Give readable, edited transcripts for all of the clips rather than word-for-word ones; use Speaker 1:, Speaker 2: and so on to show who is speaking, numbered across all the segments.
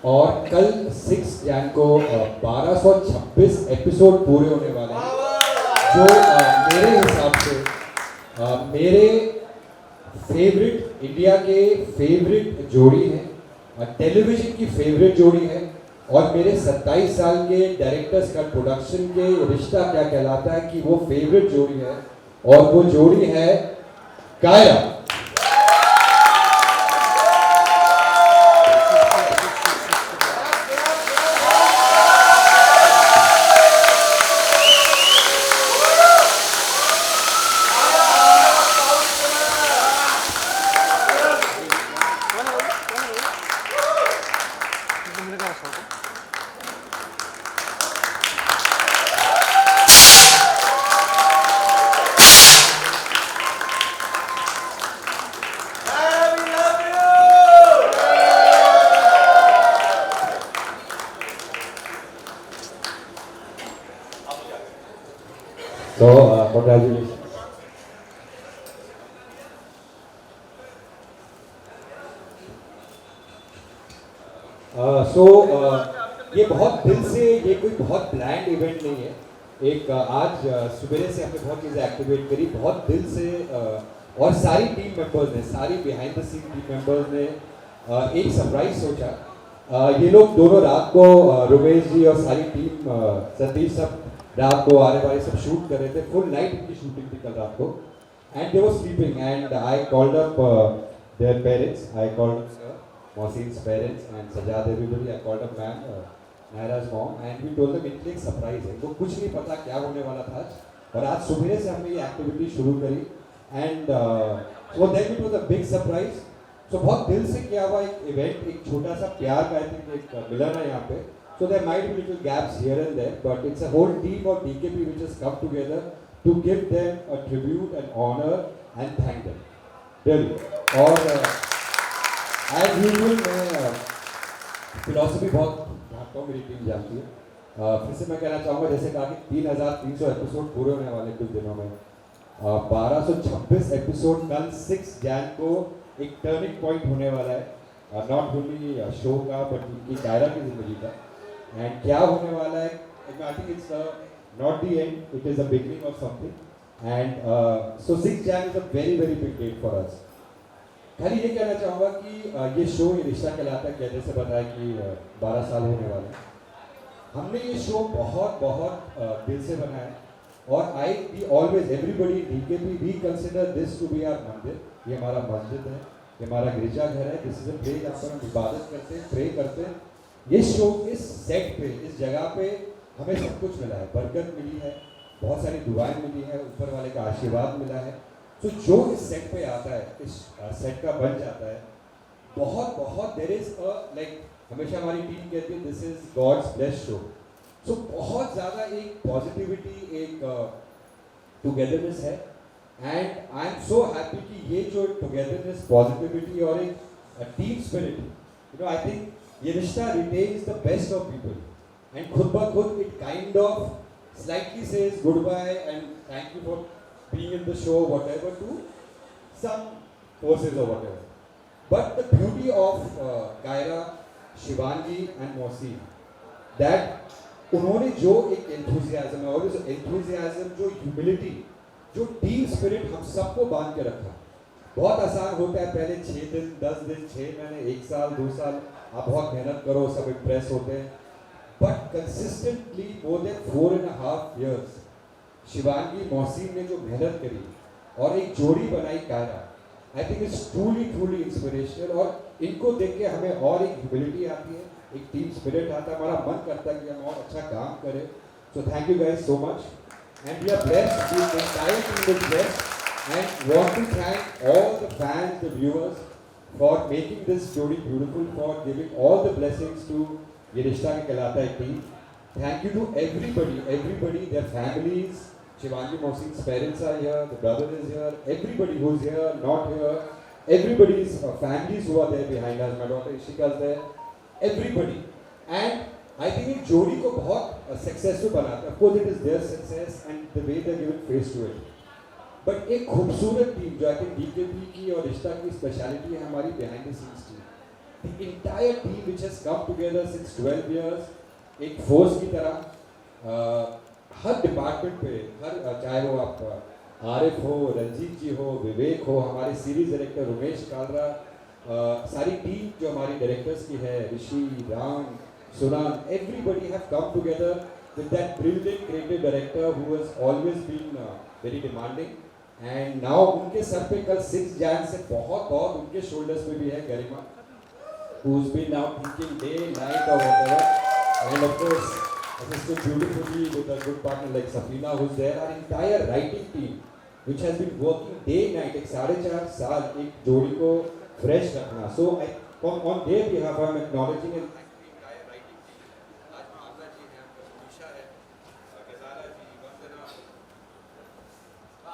Speaker 1: और कल 6 जैन को 1226 एपिसोड पूरे होने वाले हैं, जो मेरे हिसाब से मेरे फेवरेट, इंडिया के फेवरेट जोड़ी है, टेलीविजन की फेवरेट जोड़ी है, और मेरे 27 साल के डायरेक्टर्स का प्रोडक्शन के रिश्ता क्या कहलाता है कि वो फेवरेट जोड़ी है, और वो जोड़ी है कायरा। So, congratulations. ये बहुत दिल से, ये कोई बहुत प्लान्ड इवेंट नहीं है। एक आज सुबह से हमने बहुत चीज़ें एक्टिवेट करी, बहुत दिल से, और सारी टीम मेंबर्स ने, सारी behind the scene team members ने एक सरप्राइज सोचा। ये लोग दोनों रात को, रुमेश जी और सारी टीम, सतीश सब रात को आने वाले सब शूट कर रहे थे, फुल नाइट इनकी शूटिंग थी कल रात को, and they were sleeping and I called up their parents, I called Mohsin's parents and Sajad everybody, I called up ma'am, Naira's mom, and we told them इनके एक सरप्राइज है, वो कुछ नहीं पता क्या होने वाला था आज, और आज सुबह से हमने ये एक्टिविटी शुरू करी, and so then it was a big surprise. So बहुत दिल से किया हुआ एक इवेंट, एक छोटा सा प्यार का आई थिंक एक मिलन है यहाँ पे. So there might be little gaps here and there, but it's a whole team of DKP which has come together to give them a tribute and honor and thank them. Really. और as usual मैं philosophy बहुत जानता हूँ, मेरी team जानती है. फिर से मैं कहना चाहूँगा, जैसे कहा कि 3300 एपिसोड पूरे होने वाले कुछ दिनों में, 1226 एपिसोड कल 6 जैन को एक टर्निंग पॉइंट होने वाला है, नॉट ओनली शो का बट इनकी कायरा की जिंदगी का. एंड क्या होने वाला है, I think it's not the end, it is the beginning of something. And so 6 Jan is a very very big date for us. खाली ये कहना चाहूँगा कि ये शो, ये रिश्ता कहलाता है, कहने से बताया कि 12 साल होने वाले हैं. हमने ये शो बहुत बहुत दिल से बनाया, और I we always everybody DKP we consider this to be our mandir. ये हमारा मस्जिद है, ये हमारा गिरजाघर है, दिस इज अ प्लेस जहाँ पर हम इबादत करते हैं, प्रे करते हैं. ये शो इस सेट पे, इस जगह पे हमें सब कुछ मिला है, बरकत मिली है, बहुत सारी दुआएं मिली है, ऊपर वाले का आशीर्वाद मिला है. तो जो इस सेट पे आता है, इस सेट का बन जाता है, बहुत बहुत देयर इज अ लाइक, हमेशा हमारी टीम कहती है this is God's blessed show. So बहुत ज़्यादा एक पॉजिटिविटी, एक टुगेदरनेस है, and I am so happy कि ये जो टुगेदरनेस, पॉजिटिविटी और एक team spirit, you know, I think Yeh Rishta retains the best of people, and खुद ब खुद it kind of slightly says goodbye and thank you for being in the show, whatever, to some forces or whatever. But the beauty of Kaira, Shivangi and Mohsin, that उन्होंने जो एक enthusiasm है, और इस enthusiasm, जो humility, जो team spirit हम सबको बांध के रखा. बहुत आसान होता है पहले 6 दिन, 10 दिन, 6 महीने, 1 साल, 2 साल, आप बहुत मेहनत करो, सब impress होते हैं. But consistently more than 4.5 years, Shivangi, Mohsin ने जो मेहनत करी और एक जोड़ी बनाई Kaira, I think it's truly truly inspirational. और इनको देख के हमें और एक ह्यूमिलिटी आती है, एक टीम स्पिरिट आता है, हमारा मन करता है कि हम और अच्छा काम करें. So thank you guys so much, and we are blessed, the entire team is blessed, and want to thank all the fans, the viewers, for making this jodi beautiful, for giving all the blessings to Yeh Rishta के Kehlata Hai team. Thank you to everybody, their families. Shivangi, Mohsin's parents are here, the brother is here, everybody who's here, not here, everybody's families who are there behind us, my daughter Ishika is there, everybody. And I think इस जोड़ी को बहुत successful बनाता है. Of course it is their success and the way they give face to it. But एक खूबसूरत team जो I think DKP की और रिश्ता की स्पेशलिटी है, हमारी behind the scenes team. the entire team which has come together since 12 years, एक फोर्स की तरह हर डिपार्टमेंट पे चाहे वो आप आरिफ हो, रंजीत जी हो, विवेक हो, हमारे सीरीज डायरेक्टर उमेश कालरा, सारी टीम जो हमारी डायरेक्टर्स की है, ऋषि, राम, सुनान, everybody have come together with that brilliant creative director who has always been very demanding. And now उनके सर पे कल 6 जैन से बहुत बहुत उनके शोल्डर्स पे भी है गरिमा, who's been now thinking day, night or whatever. And of course, assisted beautifully with a good partner like Safina who's there. Our entire writing team, which has been working day, night, एक 4.5 साल एक जोड़ी को fresh रखना. So on their behalf, I'm acknowledging and thanking the entire writing team. आज भावना जी हैं, सुनीशा है, गजाला जी, वंदना.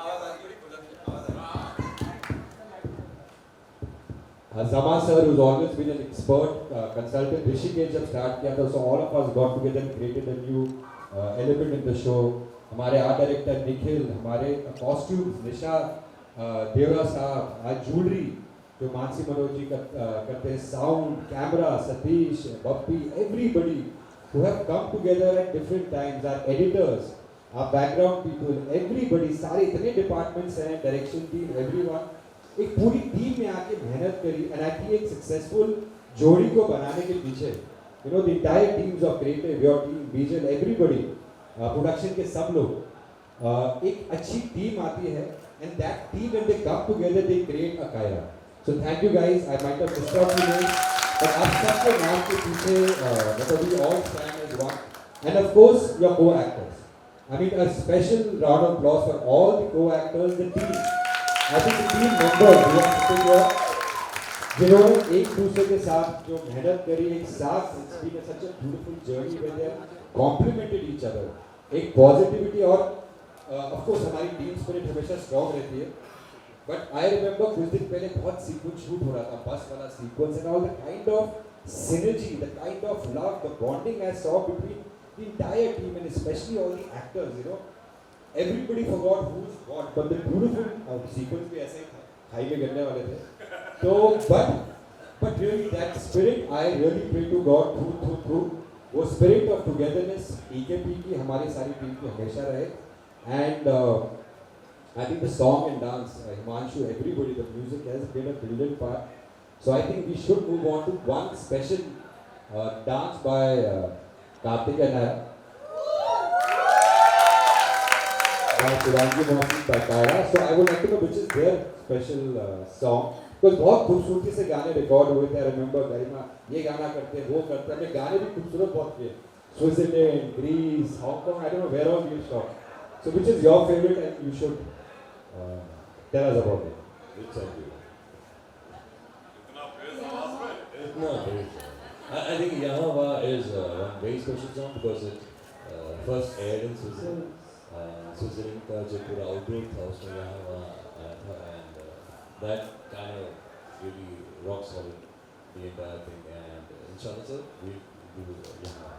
Speaker 1: आवाज आ रही है, बुलंद आवाज आ रही है. Zama sir, who's always been an expert consultant, Rishikesh जब start किया था, so all of us got together and created a new element in the show. हमारे आर्ट डायरेक्टर निखिल, हमारे कॉस्ट्यूम्स निशा, देवरा साहब, आज ज्वेलरी जो मानसी मनोज जी करते हैं, sound, camera, Satish, Bappi, everybody who have come together at different times, our editors, our background people, everybody, सारे इतने departments हैं, direction team, everyone, एक पूरी टीम में आके मेहनत करी. एंड आई थिंक एक सक्सेसफुल जोड़ी को बनाने के पीछे you know the entire teams of creative, your team, Bijal, everybody, production के सब लोग, एक अच्छी टीम आती है and that team when they come together they create a Kaira. So thank you guys, I might have disturbed you but आप सबके नाम के पीछे मतलब we all stand as one. And of course your को actors, I mean a special round of applause for all the co actors, the team. I think the team members जिन्होंने एक दूसरे के साथ जो मेहनत करी, एक साथ, it's been such a beautiful journey where they have complemented each other. एक पॉजिटिविटी और of course हमारी टीम स्पिरिट हमेशा स्ट्रॉन्ग रहती है. But I remember कुछ दिन पहले बहुत सीक्वेंस शूट हो रहा था, बस वाला sequence, and all the kind of synergy, the kind of love, the bonding I saw between the entire team and especially all the actors, you know. Everybody forgot who's what, but the beautiful sequence भी ऐसे ही था, खाई में गिरने वाले थे. So, but really that spirit, I really pray to God through वो spirit of togetherness, EKP की हमारी सारी टीम की हमेशा रहे. And I think the song and dance, Himanshu, everybody, the music has played a brilliant part. So I think we should move on to one special dance by Karthik and Nara. By Shivangi Mohan, by Kaira. So I would like to know which is their special song. Because बहुत खूबसूरती से गाने record हुए थे. I remember गरिमा ये गाना करते हैं, वो करते हैं. हमने गाने भी खूबसूरत बहुत किए. Switzerland, Greece, Hong Kong, I don't know where all you shot. So which is your favorite and you should tell us about it.
Speaker 2: Which song do you like? इतना praise. I think Yahava is one very special song because it first aired in Switzerland. Switzerland का जो पूरा outdoor था उसमें यहाँ आया था and that kind of really rocks all the entire thing and inshallah sir we do यहाँ.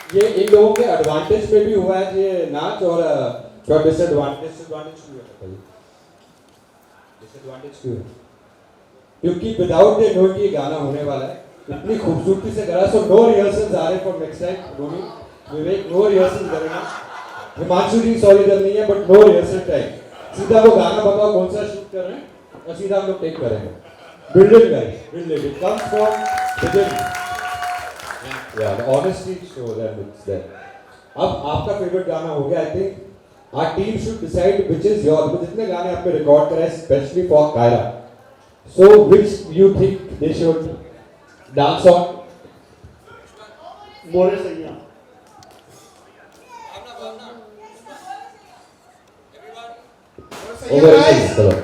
Speaker 1: ये इन लोगों के एडवांटेज में भी हुआ है ये नाच और थोड़ा डिसएडवांटेज क्यों है? डिसएडवांटेज क्यों है? क्योंकि विदाउट दे नो कि ये गाना होने वाला है, इतनी खूबसूरती से करा, सो नो रिहर्सल्स आ रहे for next time. Bhumi Vivek no rehearsals करेगा, हिमांशु जी सॉरी कर नहीं है बट नो रिहर्सल टाइम, सीधा वो गाना बताओ कौन सा शूट कर रहे हैं और सीधा हम लोग टेक करेंगे। Building guys, building it comes from within, yeah the honesty show that it's there. अब आपका फेवरेट गाना हो गया, I think our team should decide which is your, तो जितने गाने आपने रिकॉर्ड करे specially for Kaira, so which you think they should dance on?
Speaker 3: More Saiyaan.
Speaker 1: Over it, चलो।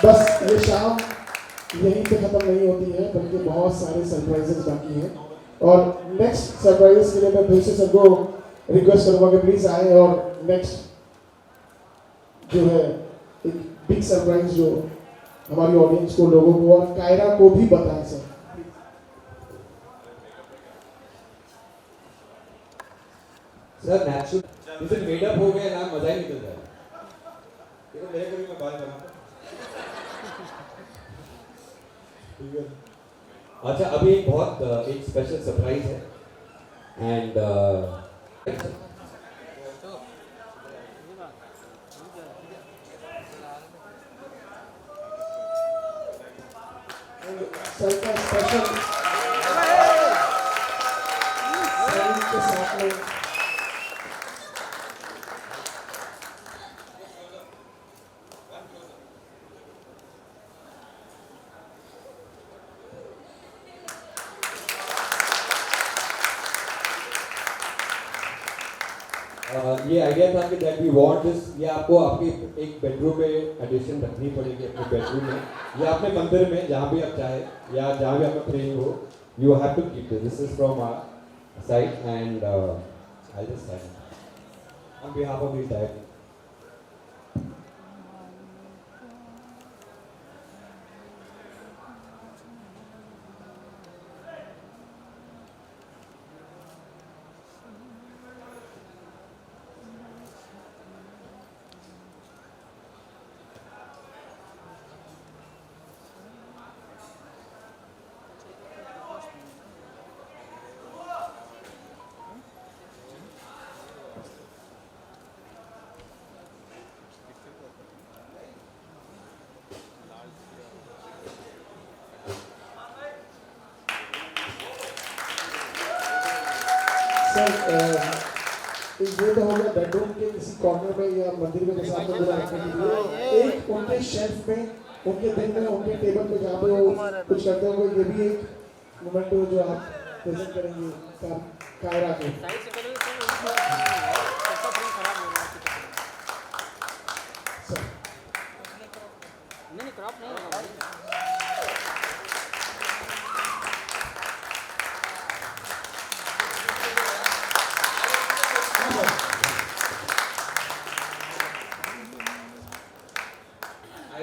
Speaker 3: बस ये शाम यहीं पे ख़त्म नहीं होती है, बल्कि बहुत सारे सरप्राइजेस बाकी हैं। और नेक्स्ट सरप्राइजेस के लिए मैं फिर से सबको रिक्वेस्ट करूँगा कि प्लीज़ आए और नेक्स्ट जो है एक बिग सरप्राइज जो हमारी ऑडियंस को, लोगों को और कायरा को भी बताएं सर।
Speaker 1: सर नेचुरल जैसे मेडअप हो गया ना, मजा ही निकल जाए। देखो मेरे को भी मैं बाल बनाता हूं। अच्छा अभी एक बहुत एक स्पेशल सरप्राइज है एंड
Speaker 3: सर का स्पेशल के साथ में
Speaker 1: ये आइडिया था कि दैट वी वांट दिस, ये आपको आपके एक बेडरूम में एडिशन रखनी पड़ेगी, अपने बेडरूम में या अपने मंदिर में जहाँ भी आप चाहे या जहाँ भी आपका प्रेम हो, you have to keep this is from our side and I just sign on behalf of this director.
Speaker 3: Sir ये तो हो गया बेडरूम के किसी कॉर्नर में या मंदिर में जैसा आपने बोला रखने के लिए। एक उनके शेल्फ में, उनके दिन में, उनके टेबल पे जहाँ पे वो कुछ करते होंगे, ये भी एक मोमेंट हो जो आप प्रेजेंट करेंगे कायरा के।
Speaker 4: नहीं क्रॉप नहीं होगा।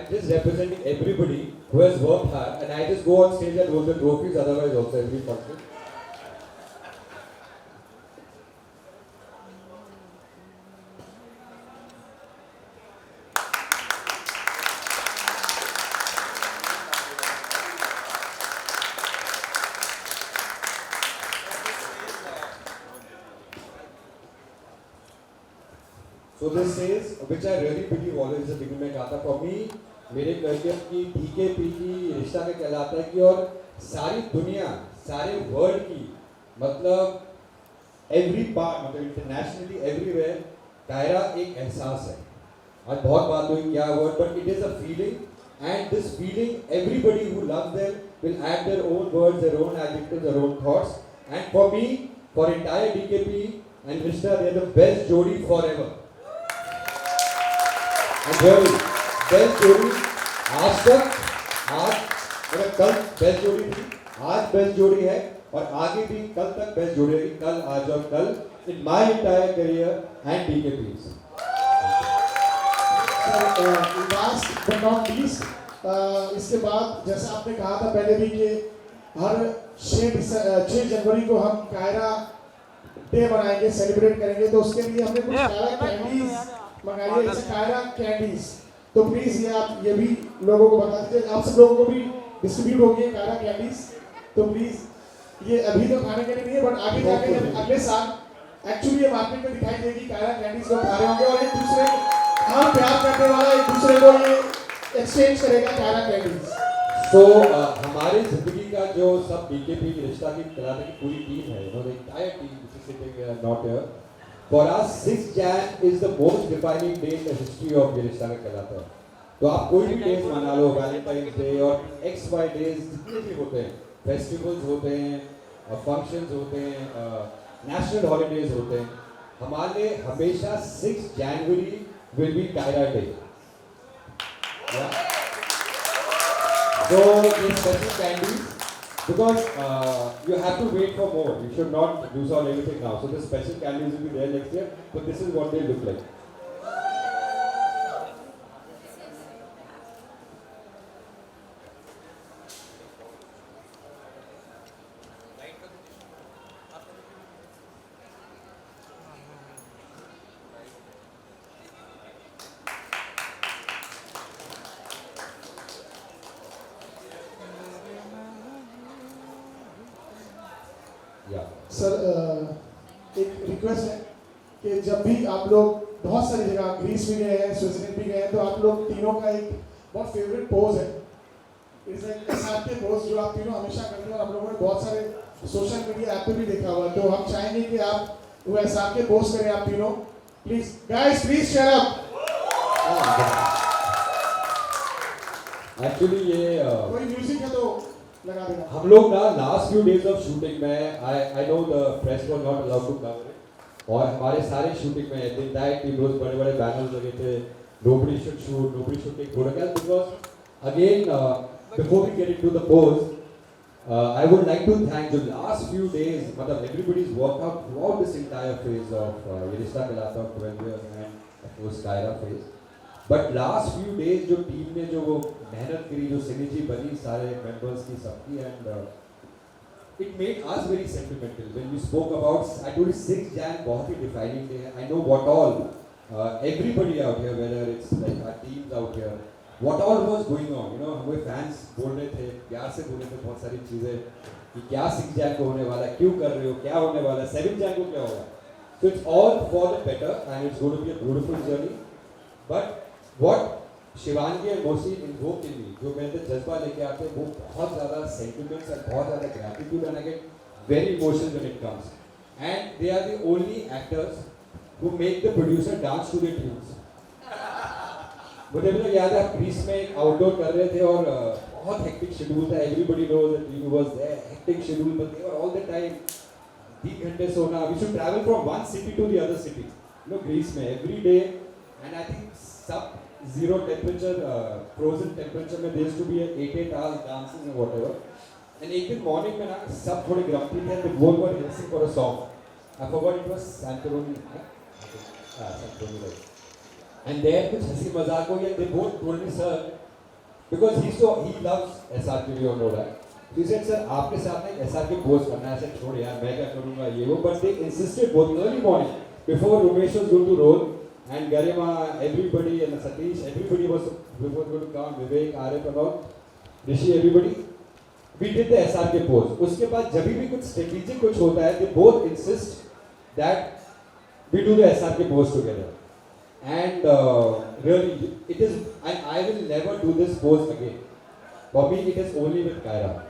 Speaker 1: I'm just representing everybody who has worked hard, and I just go on stage and hold the trophies. Otherwise, also every function. So this says, which I really believe always the beginning में कहा था, for me, मेरे career की DKP की रिश्ता में कहलाता है कि और सारी दुनिया, सारे वर्ल्ड की, मतलब every part, मतलब internationally everywhere, कायरा एक एहसास है. आज बहुत बात हुई क्या word, but it is a feeling, and this feeling, everybody who loves them will add their own words, their own adjectives, their own thoughts, and for me, for entire DKP and Rishta, they are the best jodi forever. really best जोड़ी आज तक, आज मतलब कल best जोड़ी थी, आज best जोड़ी है और आगे भी कल तक बेस्ट जोड़ी रहेगी, कल आज और कल in my entire career and DKP.
Speaker 3: Last but not least, इसके बाद जैसे आपने कहा था पहले भी कि हर 6 जनवरी को हम कायरा डे मनाएंगे, सेलिब्रेट करेंगे, तो उसके लिए हमने कुछ कायरा कैंडीज मंगाई है, जैसे कायरा कैंडीज. तो प्लीज ये आप ये भी लोगों को बता दीजिए, आप सब लोगों को भी डिस्ट्रीब्यूट होगी है कायरा कैंडीज. तो प्लीज ये अभी तो खाने के लिए नहीं है, बट आगे जाके जब अगले साल एक्चुअली ये मार्केट में दिखाई देगी कायरा कैंडीज लोग खा रहे होंगे और एक दूसरे हम प्यार करने वाला एक दूसरे को ये एक्सचेंज करेगा कायरा कैंडीज.
Speaker 1: तो हमारी जिंदगी का जो सब डीकेपी की रिश्ता की कराटे की पूरी टीम है, the entire team which is sitting not here, for us 6 Jan is the most defining day in the history of ये रिश्ता का कराटा. तो आप कोई भी डेज मना लो, वैलेंटाइंस डे और XY डेज जितने भी होते हैं, फेस्टिवल्स होते हैं, फंक्शंस होते हैं, नेशनल हॉलीडेज होते हैं, हमारे हमेशा 6 January will be Kaira day. So these special candies, because you have to wait for more. You should not lose out anything now. So the special candies will be there next year. But this is what they look like.
Speaker 3: Sir एक request है कि जब भी आप लोग बहुत सारी जगह ग्रीस भी गए हैं, स्विट्जरलैंड भी गए हैं, तो आप लोग तीनों का एक बहुत फेवरेट पोज है, इट्स लाइक एसआरके पोज, जो आप तीनों हमेशा करते हैं और आप लोगों ने बहुत सारे सोशल मीडिया ऐप पे भी देखा हुआ है. तो हम चाहेंगे कि आप वो एसआरके पोज करें आप तीनों. Please guys, please share up.
Speaker 1: Actually ये
Speaker 3: कोई म्यूजिक है तो लगा देना.
Speaker 1: हम लोग ना last few days of shooting में I know the press was not allowed to cover it, और हमारे सारे शूटिंग में द एंटायर टीम रोज बड़े-बड़े बैनर्स लगे थे, nobody should shoot, nobody should take photographs, because again before we get into the pose, I would like to thank the last few days, मतलब everybody's worked out throughout this entire phase of ये रिश्ता कहलाता है 12 years and of course Kaira phase. But last few days जो team ने जो वो मेहनत करी, जो सिनर्जी बनी सारे मेंबर्स की सबकी, and it made us very sentimental when we spoke about. I told 6 Jan बहुत ही डिफाइनिंग डे है. I know what all everybody out here, whether it's like our teams out here, what all was going on. You know हमारे fans बोल रहे थे, प्यार से बोल रहे थे बहुत सारी चीज़ें कि क्या 6 Jan को होने वाला है, क्यों कर रहे हो, क्या होने वाला है, 7 Jan को क्या होगा. So it's all for the better and it's going to be a beautiful journey. But what Shivangi और मोसी इन्वोक के लिए जो मेरे जज्बा लेके आते हैं, वो बहुत ज़्यादा सेंटिमेंट्स और बहुत ज़्यादा gratitude, and I get very emotional when it comes, and they are the only actors who make the producer dance to their tunes. मुझे भी याद है, आप ग्रीस में एक आउटडोर कर रहे थे और बहुत हेक्टिक शेड्यूल था, everybody knows that we was there, hectic schedule, but they were all the time 3 घंटे सोना. We should travel from one city to the other city, you know, Greece में every day, and I think सब zero temperature, frozen temperature में there used to be 8 hours dances and whatever. And एक दिन morning में ना सब थोड़े grumpy थे, but both were rehearsing for a song. I forgot it was Santorini, Santorini, right? And there कुछ हंसी मजाक हो गया. They both told me, sir, because he loves SRK, you know that. So he said, sir, आपके साथ में SRK pose करना है. I said, छोड़ यार, मैं क्या करूँगा ये वो. But they insisted both early morning before Umesh was going to roll, and Garima, everybody, and Satish, everybody was before going to come. Vivek, Arif, Pranab, Rishi, everybody. We did the SRK pose. उसके बाद जब भी कुछ strategic कुछ होता है, they both insist that we do the SRK pose together. And really, it is, and I will never do this pose again. For me, it is only with Kaira.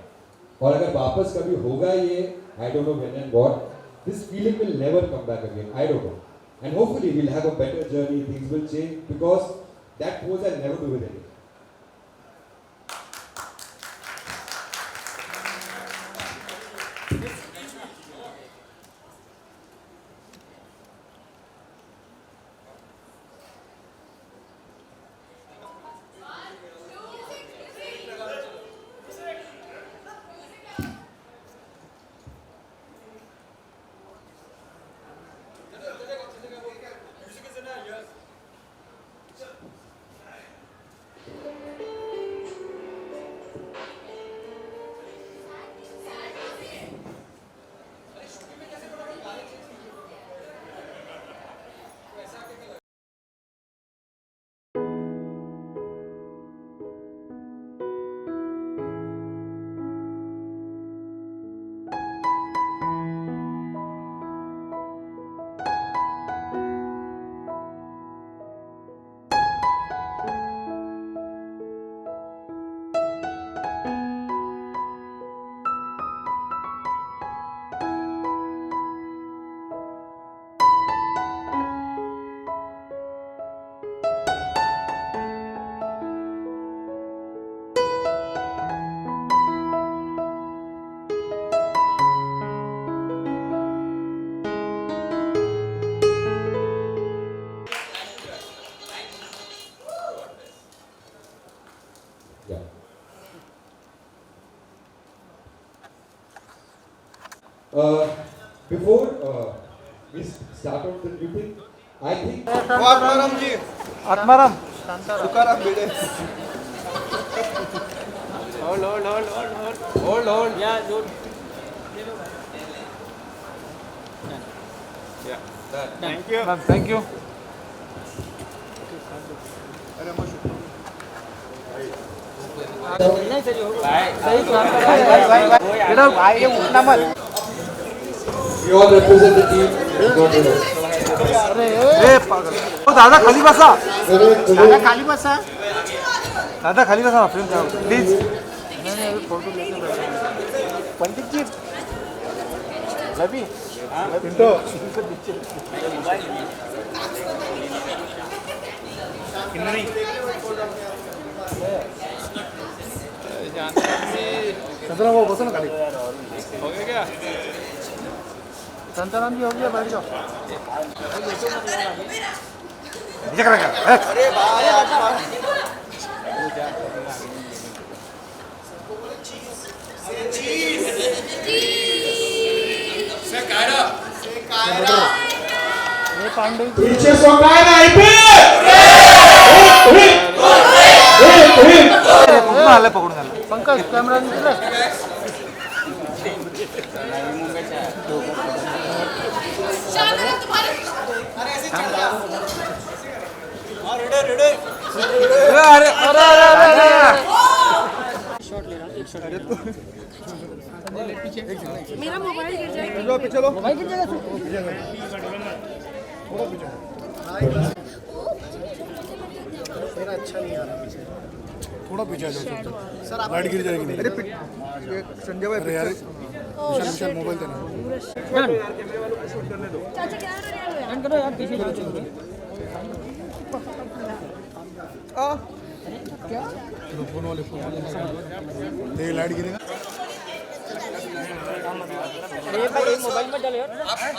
Speaker 1: और अगर वापस कभी होगा ये, I don't know when and what, this feeling will never come back again. I don't know. And hopefully we'll have a better journey, things will change, because that pose I'll never do with anyone. Yeah. Before we start out the new thing, I think
Speaker 5: Atmaram ji Atmaram Tukaram Bhide
Speaker 4: hold yeah dude
Speaker 5: thank you
Speaker 4: नहीं सही होगा सही
Speaker 5: बेटा भाई ये उठना मत
Speaker 1: we all represent the team. God knows.
Speaker 5: ए पागल ओ दादा खाली बसा दादा खाली बसा फिल्म का प्लीज फोटो लेके पंडित जी रवि पिंटो नहीं संतराम वो बसो ना खाली हो गया क्या संतराम जी हो गया बैठ जाओ नीचे करा क्या अरे
Speaker 3: पीछे सो कायरा
Speaker 5: आले पकडून झालं पंकज कॅमेरा निघाला अरे अरे अरे
Speaker 4: शॉट ले रहा हूं एक शॉट
Speaker 6: मेरा मोबाइल गिर जाएगा
Speaker 5: पीछे लो
Speaker 4: मोबाइल गिर जाएगा
Speaker 3: मेरा अच्छा नहीं आ रहा पीछे
Speaker 5: थोड़ा पीछे आ जाओ सर लाइट गिर जाएगी नहीं अरे संजय भाई अरे यार विशाल मोबाइल देना
Speaker 6: चाचा क्या
Speaker 4: रन करो यार पीछे जाओ
Speaker 5: क्या फोन वाले ये लाइट गिरेगा
Speaker 4: अरे भाई एक मोबाइल में डालो यार
Speaker 6: रहा है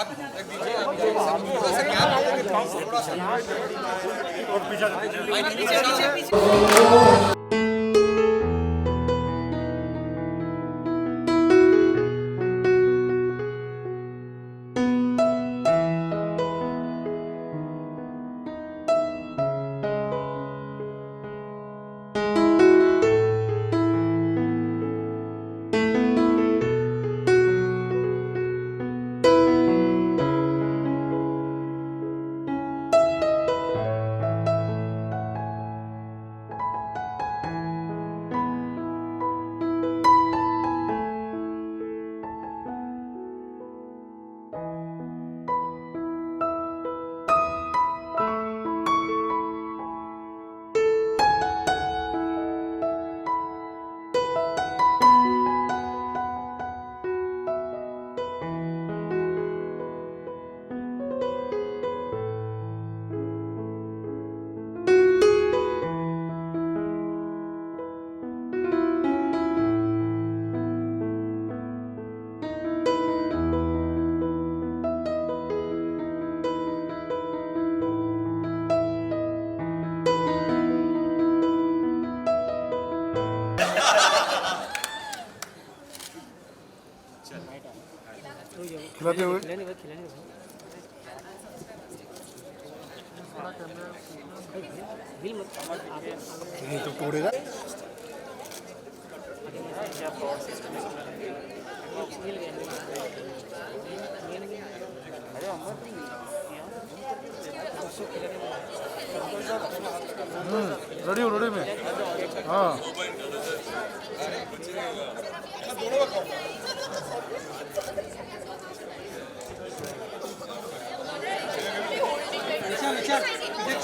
Speaker 5: खिलाते हुए
Speaker 4: खिलाने भाई खिलाने भाई हिल मत
Speaker 5: नहीं तो तोड़ेगा। रेडी हो रेडी में। हाँ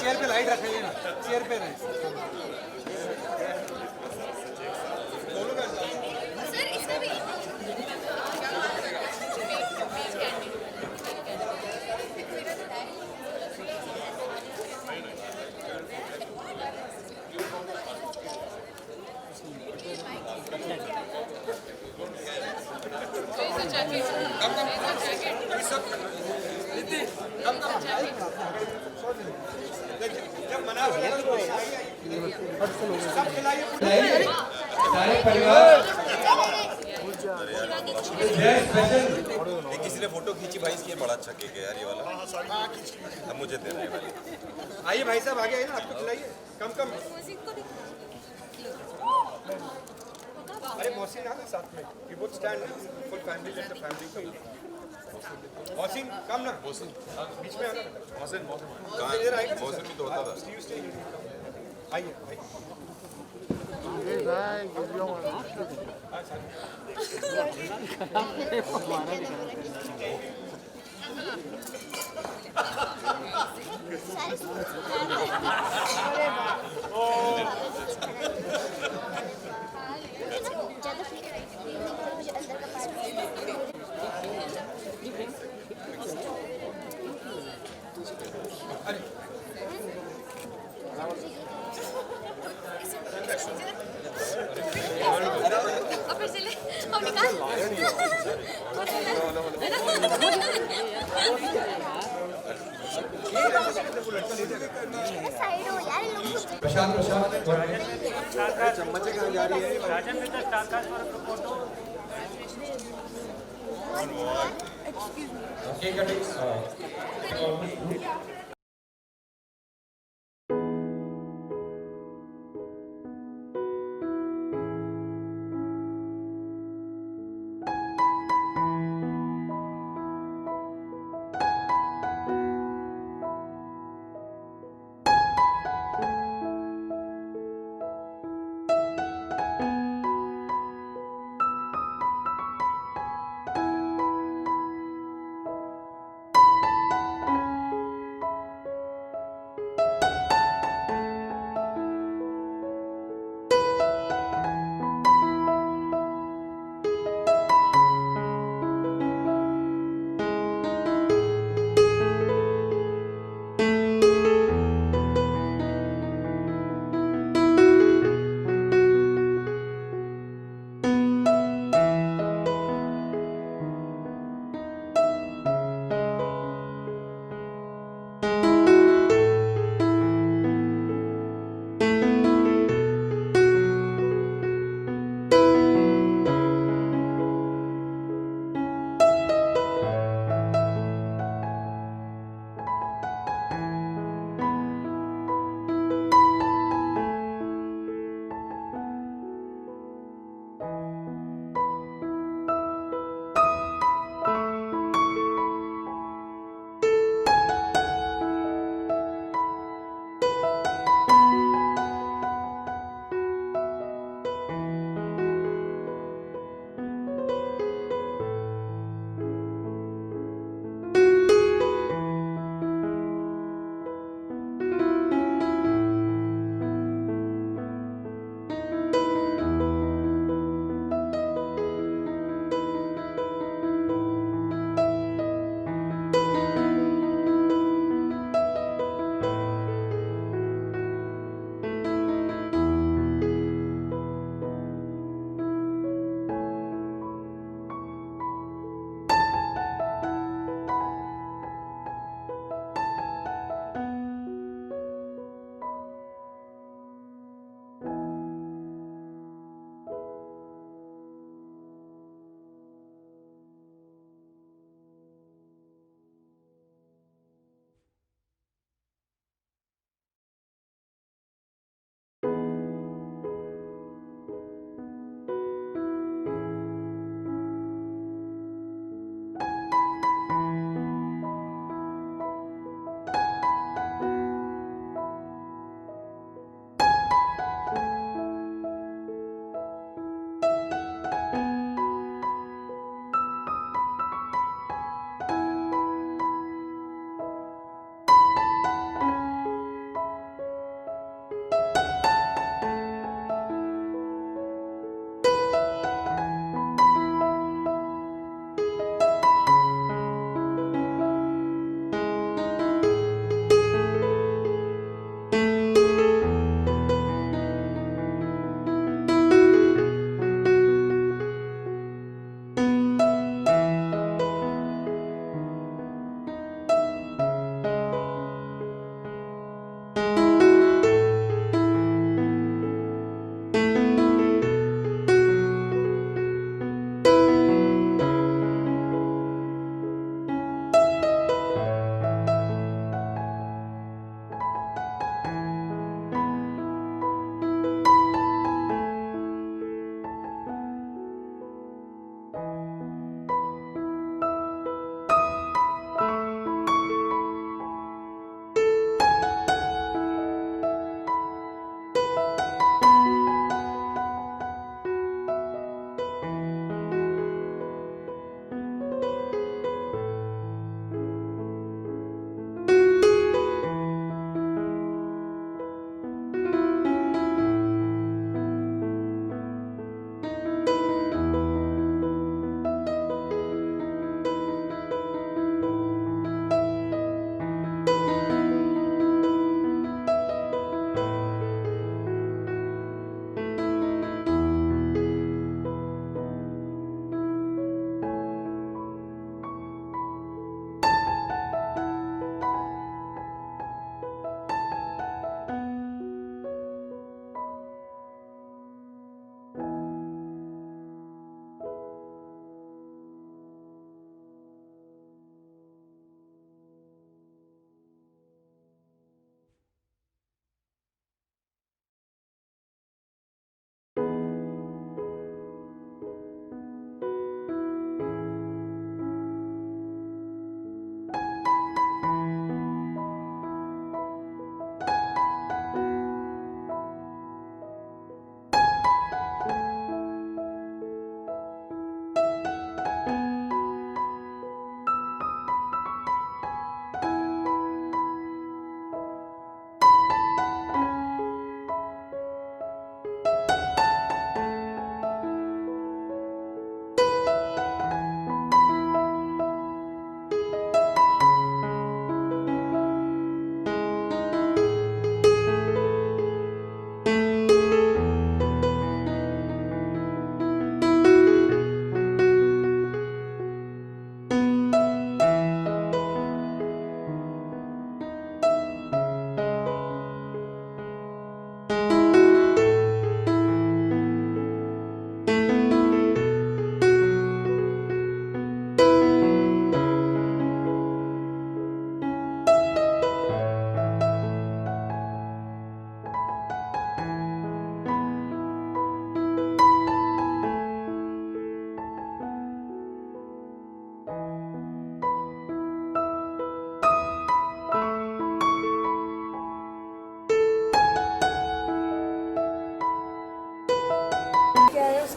Speaker 7: चेयर पे लाइट रखेंगे ना, चेयर पे रहे।
Speaker 6: सर इसका भी
Speaker 1: सारे परिवार
Speaker 8: किसी ने फोटो खींची भाई इसकी, बड़ा अच्छा केक है यार ये वाला। अब मुझे देना है भाई।
Speaker 7: आइए भाई साहब आगे आइए ना, आपको खिलाइए। कम कम। अरे मोहसिन आ ना साथ में, we both stand full family, let the family come. Mohsin come ना, मोहसिन बीच में आना। मोहसिन मोहसिन इधर आइए।
Speaker 8: मौसम भी तो होता था।
Speaker 7: आइए आइए।
Speaker 6: अब फिर से ले, अब निकाल। साइड हो यार, इन लोगों को
Speaker 1: प्रशांत
Speaker 7: चम्मच कहाँ जा रही है?
Speaker 1: केक कटिंग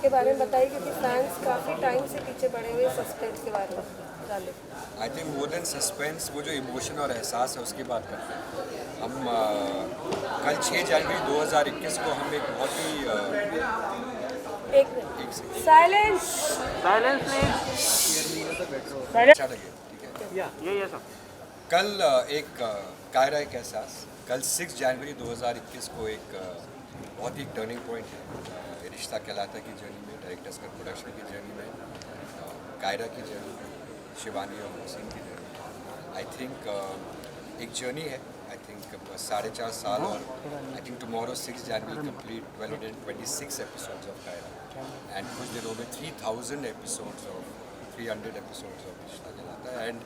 Speaker 9: के बारे में बताइए, क्योंकि फैंस काफ़ी टाइम से पीछे पड़े हुए सस्पेंस के बारे में जाने।
Speaker 10: I think more than suspense, वो जो इमोशन और एहसास है उसकी बात करते हैं हम। कल 6 जनवरी 2021 को हम एक बहुत ही
Speaker 9: एक साइलेंस
Speaker 10: अच्छा लगे, ठीक है।
Speaker 4: ये सब
Speaker 10: कल एक कायरा एक एहसास, कल 6 जनवरी 2021 को एक बहुत ही टर्निंग पॉइंट है रिश्ता कहलाता की जर्नी में, डायरेक्टर्स का प्रोडक्शन की जर्नी में, कायरा की जर्नी में, शिवानी और मोहसिन की जर्नी। आई थिंक एक जर्नी है, आई थिंक 4.5 साल, और आई थिंक टुमारो 6 जनवरी complete 1226 episodes of Kaira, and कुछ दिनों में 3000 एपिसोड्स ऑफ 300 एपिसोड्स ऑफ रिश्ता कहलाता है, एंड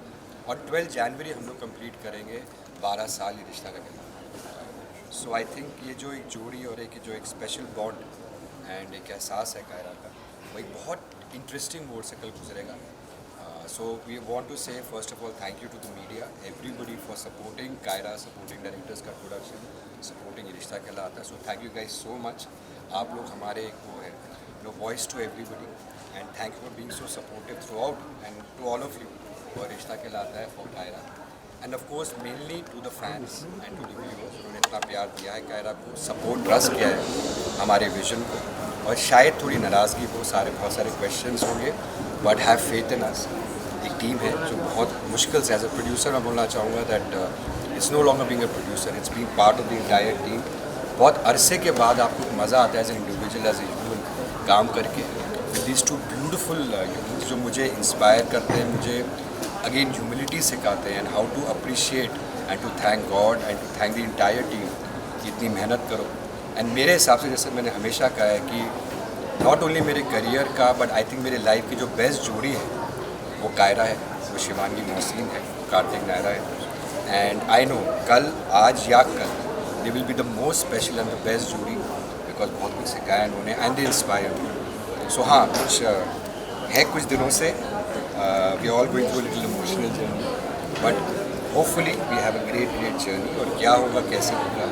Speaker 10: और 12 जनवरी हम लोग कंप्लीट करेंगे 12 साल ये रिश्ता का कहलाता है। सो आई थिंक ये जो एक जोड़ी और एक जो एक स्पेशल बॉन्ड एंड एक एहसास है कायरा का, वो एक बहुत इंटरेस्टिंग मोड से कल गुजरेगा। So we want to say first of all thank you to the media, everybody for supporting Kaira, supporting directors का production, supporting रिश्ता कहलाता है. So thank you guys so much. आप लोग हमारे एक वो है, voice to everybody, and thank you for being so supportive throughout, and to all of you for रिश्ता कहलाता है for Kaira, and of course mainly to the fans and to the viewers उन्होंने इतना प्यार दिया है कायरा को, support ट्रस्ट किया है हमारे विजन को, और शायद थोड़ी नाराज़गी हो, बहुत सारे क्वेश्चंस होंगे, बट हैव फेथ इन अस। एक टीम है जो बहुत मुश्किल से, एज अ प्रोड्यूसर मैं बोलना चाहूँगा that it's no longer being a producer, it's being part of the entire team. बहुत अरसे के बाद आपको मज़ा आता है as an individual, as a human काम करके with this two beautiful humans जो मुझे इंस्पायर करते हैं, मुझे अगेन ह्यूमिलिटी सिखाते हैं, and how to appreciate and to thank God and to thank the entire team कि इतनी मेहनत करो। एंड मेरे हिसाब से जैसे मैंने हमेशा कहा है कि नॉट ओनली मेरे करियर का बट आई थिंक मेरे लाइफ की जो बेस्ट जोड़ी है वो कायरा है, वो शिवानी मोहसिन है, कार्तिक नायरा है, एंड आई नो कल, आज या कल दे will be the most special and the best जोड़ी, बिकॉज बहुत कुछ सिखाया उन्होंने एंड दे इंस्पायर। सो हाँ, कुछ है कुछ दिनों से we all going through little emotional journey, but hopefully we have a great journey, और क्या होगा कैसे होगा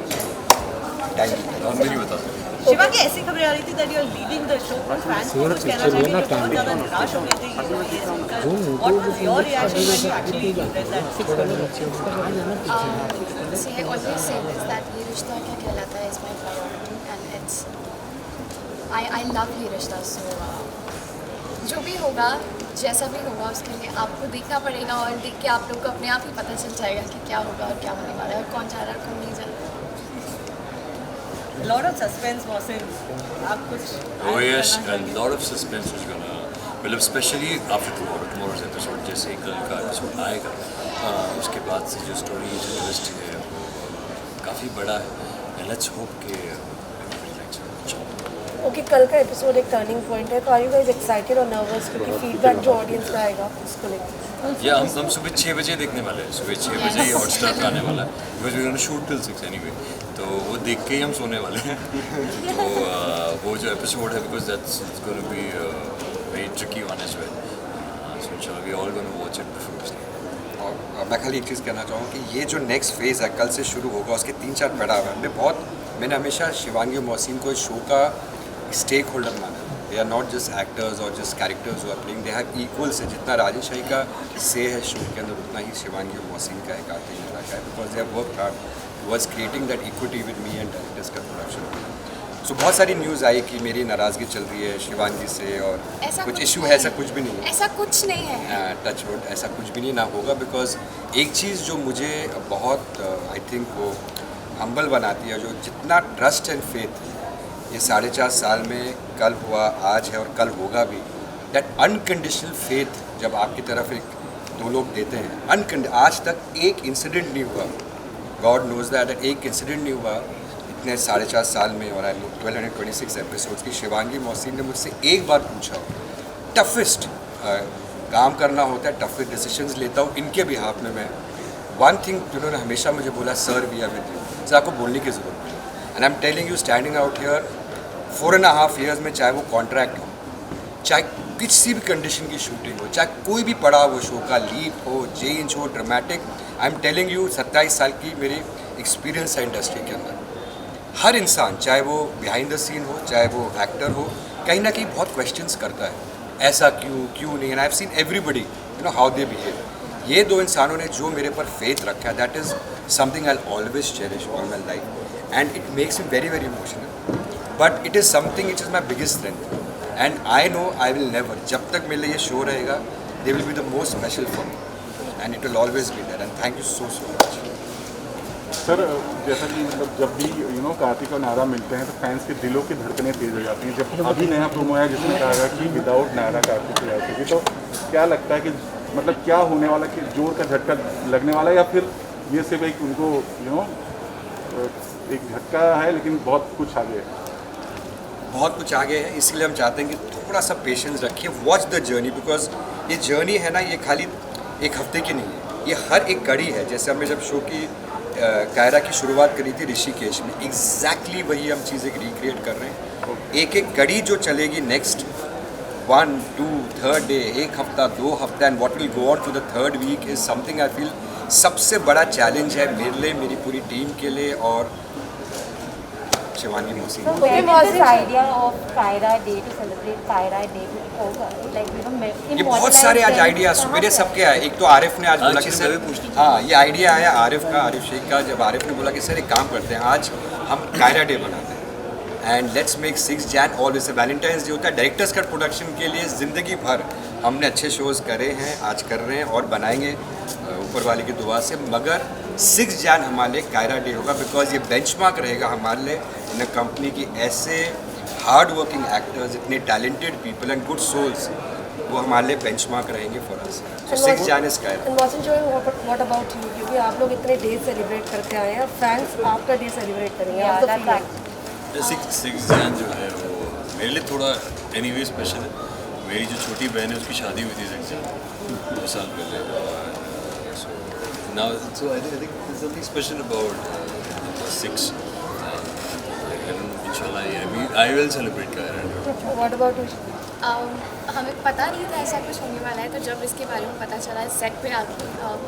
Speaker 10: टाइम नहीं बता सकते।
Speaker 11: शिवा की ऐसी खबरें आ रही थी that you are leading the show, पर फैंस को कुछ कहना चाहिए कि बहुत ज़्यादा निराश हो गए थे ये सुनकर। What was your reaction when you actually read that?
Speaker 6: See, I always say this that ये रिश्ता क्या कहलाता है is my priority, and it's I love ये रिश्ता, so जो भी होगा, जैसा भी होगा, उसके लिए आपको देखना पड़ेगा, और देख के आप लोग को अपने आप ही पता चल जाएगा कि क्या होगा और क्या होने वाला है, और कौन जा रहा है कौन नहीं जा रहा।
Speaker 11: lot of suspense was in आप कुछ
Speaker 2: Oh yes, a lot of suspense is gonna, well especially after tomorrow's episode, जैसे ही कल का एपिसोड आएगा उसके बाद से जो स्टोरी जो ट्विस्ट है काफ़ी बड़ा है, and let's hope कि everybody likes it.
Speaker 9: ओके, कल का एपिसोड एक टर्निंग पॉइंट है, तो आर यू गाइस एक्साइटेड और नर्वस, क्योंकि फीडबैक जो ऑडियंस का आएगा उसको लेकर?
Speaker 2: या हम सुबह 6 बजे देखने वाले हैं, सुबह 6 बजे ही हॉटस्टार पे आने वाला है, because we gonna shoot till 6 anyway, तो वो देख के ही हम सोने वाले हैं। तो वो जो एपिसोड है, because that's gonna be very tricky one as well, so इंशाल्लाह we all gonna watch it before we sleep.
Speaker 10: और मैं खाली एक चीज़ कहना चाहूँगा कि ये जो नेक्स्ट फेज़ है कल से शुरू होगा, उसके 3-4 पड़ाव हैं। मैंने हमेशा शिवानी और मोहसिन को इस शो का स्टेक होल्डर माना। They are not just actors और just characters who are playing, they have equal say, जितना राजेश शाही का से है शो के अंदर, उतना ही शिवानी और मोहसिन का है, कार्तिक नायरा का है, because they have worked hard towards creating that equity with me and directors का प्रोडक्शन। सो बहुत सारी न्यूज़ आई कि मेरी नाराज़गी चल रही है शिवानी से, और कुछ इशू है, ऐसा कुछ भी नहीं है,
Speaker 6: ऐसा कुछ नहीं है,
Speaker 10: टच वुड, ऐसा कुछ भी नहीं ना होगा। बिकॉज एक चीज़ जो मुझे बहुत आई थिंक वो हम्बल बनाती है, जो जितना ट्रस्ट एंड फेथ ये 4.5 साल में कल हुआ, आज है और कल होगा भी, दैट अनकंडीशनल फेथ जब आपकी तरफ दो लोग देते हैं, आज तक एक इंसिडेंट नहीं हुआ, गॉड नोज दैट एक इंसिडेंट नहीं हुआ इतने 4.5 साल में, और आई 1226 एपिसोड्स की। शिवानी मोहसिन ने मुझसे एक बार पूछा, टफेस्ट काम करना होता है, टफेस्ट डिसीजंस लेता हूँ इनके बिहाफ में मैं, वन थिंग जिन्होंने हमेशा मुझे बोला, sir we are with you, sir आपको बोलने की ज़रूरत नहीं, and I am telling you standing out here 4.5 years में, चाहे वो कॉन्ट्रैक्ट हो, चाहे किसी भी कंडीशन की शूटिंग हो, चाहे कोई भी पड़ाव हो, शो का लीप हो, चेंज हो, dramatic, I am telling you 27 साल की मेरी एक्सपीरियंस है इंडस्ट्री के अंदर। हर इंसान, चाहे वो बिहाइंड द सीन हो, चाहे वो एक्टर हो, कहीं ना कहीं बहुत क्वेश्चंस करता है, ऐसा क्यों नहीं। And I have seen everybody you know how they behave. ये दो इंसानों ने जो मेरे पर फेथ रखा है, that is something I always cherish all my life and it makes me very very emotional, but it is something it is my biggest strength and I know I will never, जब तक मेरे लिए ये show रहेगा, they will be the most special for me and it will always be there and thank you so much.
Speaker 5: Sir जैसा कि मतलब जब भी यू नो कार्तिक और नायरा मिलते हैं तो फैंस के दिलों की धड़कनें तेज हो जाती हैं। जब अभी नया प्रोमो है जिसमें कहा गया कि विदाउट नायरा कार्तिक की आती, तो क्या लगता है कि मतलब क्या होने वाला, कि जोर का झटका लगने वाला है या फिर ये सिर्फ एक उनको यू नो एक झटका है लेकिन बहुत कुछ आगे है?
Speaker 10: बहुत कुछ आगे है, इसलिए हम चाहते हैं कि थोड़ा सा पेशेंस रखिए, वॉच द जर्नी, बिकॉज ये जर्नी है ना, ये खाली एक हफ्ते की नहीं है, ये हर एक कड़ी है। जैसे हमने जब शो की कायरा की शुरुआत करी थी ऋषिकेश में, एग्जैक्टली वही हम चीज़ें रिक्रिएट कर रहे हैं। एक एक कड़ी जो चलेगी नेक्स्ट 1, 2, 3rd डे, एक हफ्ता, 2 हफ्ता, and what will go on to the 3rd week is something I feel सबसे बड़ा चैलेंज है मेरे लिए, मेरी पूरी टीम के लिए और शिवानी मौसी। ये बहुत सारे आज आइडिया मेरे सबके आए। एक तो आरिफ ने आज बोला कि सर, हाँ ये आइडिया आया आरिफ का, आरिफ शेख का, जब आरिफ ने बोला कि सर एक काम करते हैं, आज हम कायरा डे बनाते हैं and let's make 6 Jain always Valentine's day होता है। डायरेक्टर्स कट प्रोडक्शन के लिए ज़िंदगी भर हमने अच्छे शोज़ करे हैं, आज कर रहे हैं और बनाएंगे ऊपर वाले की दुआ से, मगर 6 जैन हमारे लिए कायरा डे होगा, बिकॉज ये बेंचमार्क रहेगा हमारे लिए इन अ कंपनी की। ऐसे हार्ड वर्किंग एक्टर्स, इतने talented people and good souls, वो हमारे लिए बेंचमार्क रहेंगे for us. So 6 Jan is Kaira.
Speaker 9: What about you, क्योंकि आप लोग इतने डे सेलिब्रेट करते आए हैं, फैंस आपका डे सेलिब्रेट करेंगे।
Speaker 12: 6 जैन जो है वो मेरे लिए थोड़ा एनीवे स्पेशल है। मेरी जो छोटी बहन है उसकी शादी हुई थी 6 जैन 2 साल पहले। So I think there's something special about 6. Inshallah, I will celebrate Kaira.
Speaker 9: What about you?
Speaker 6: हमें पता नहीं था ऐसा कुछ होने वाला है, तो जब इसके बारे में पता चला सेट पे आके,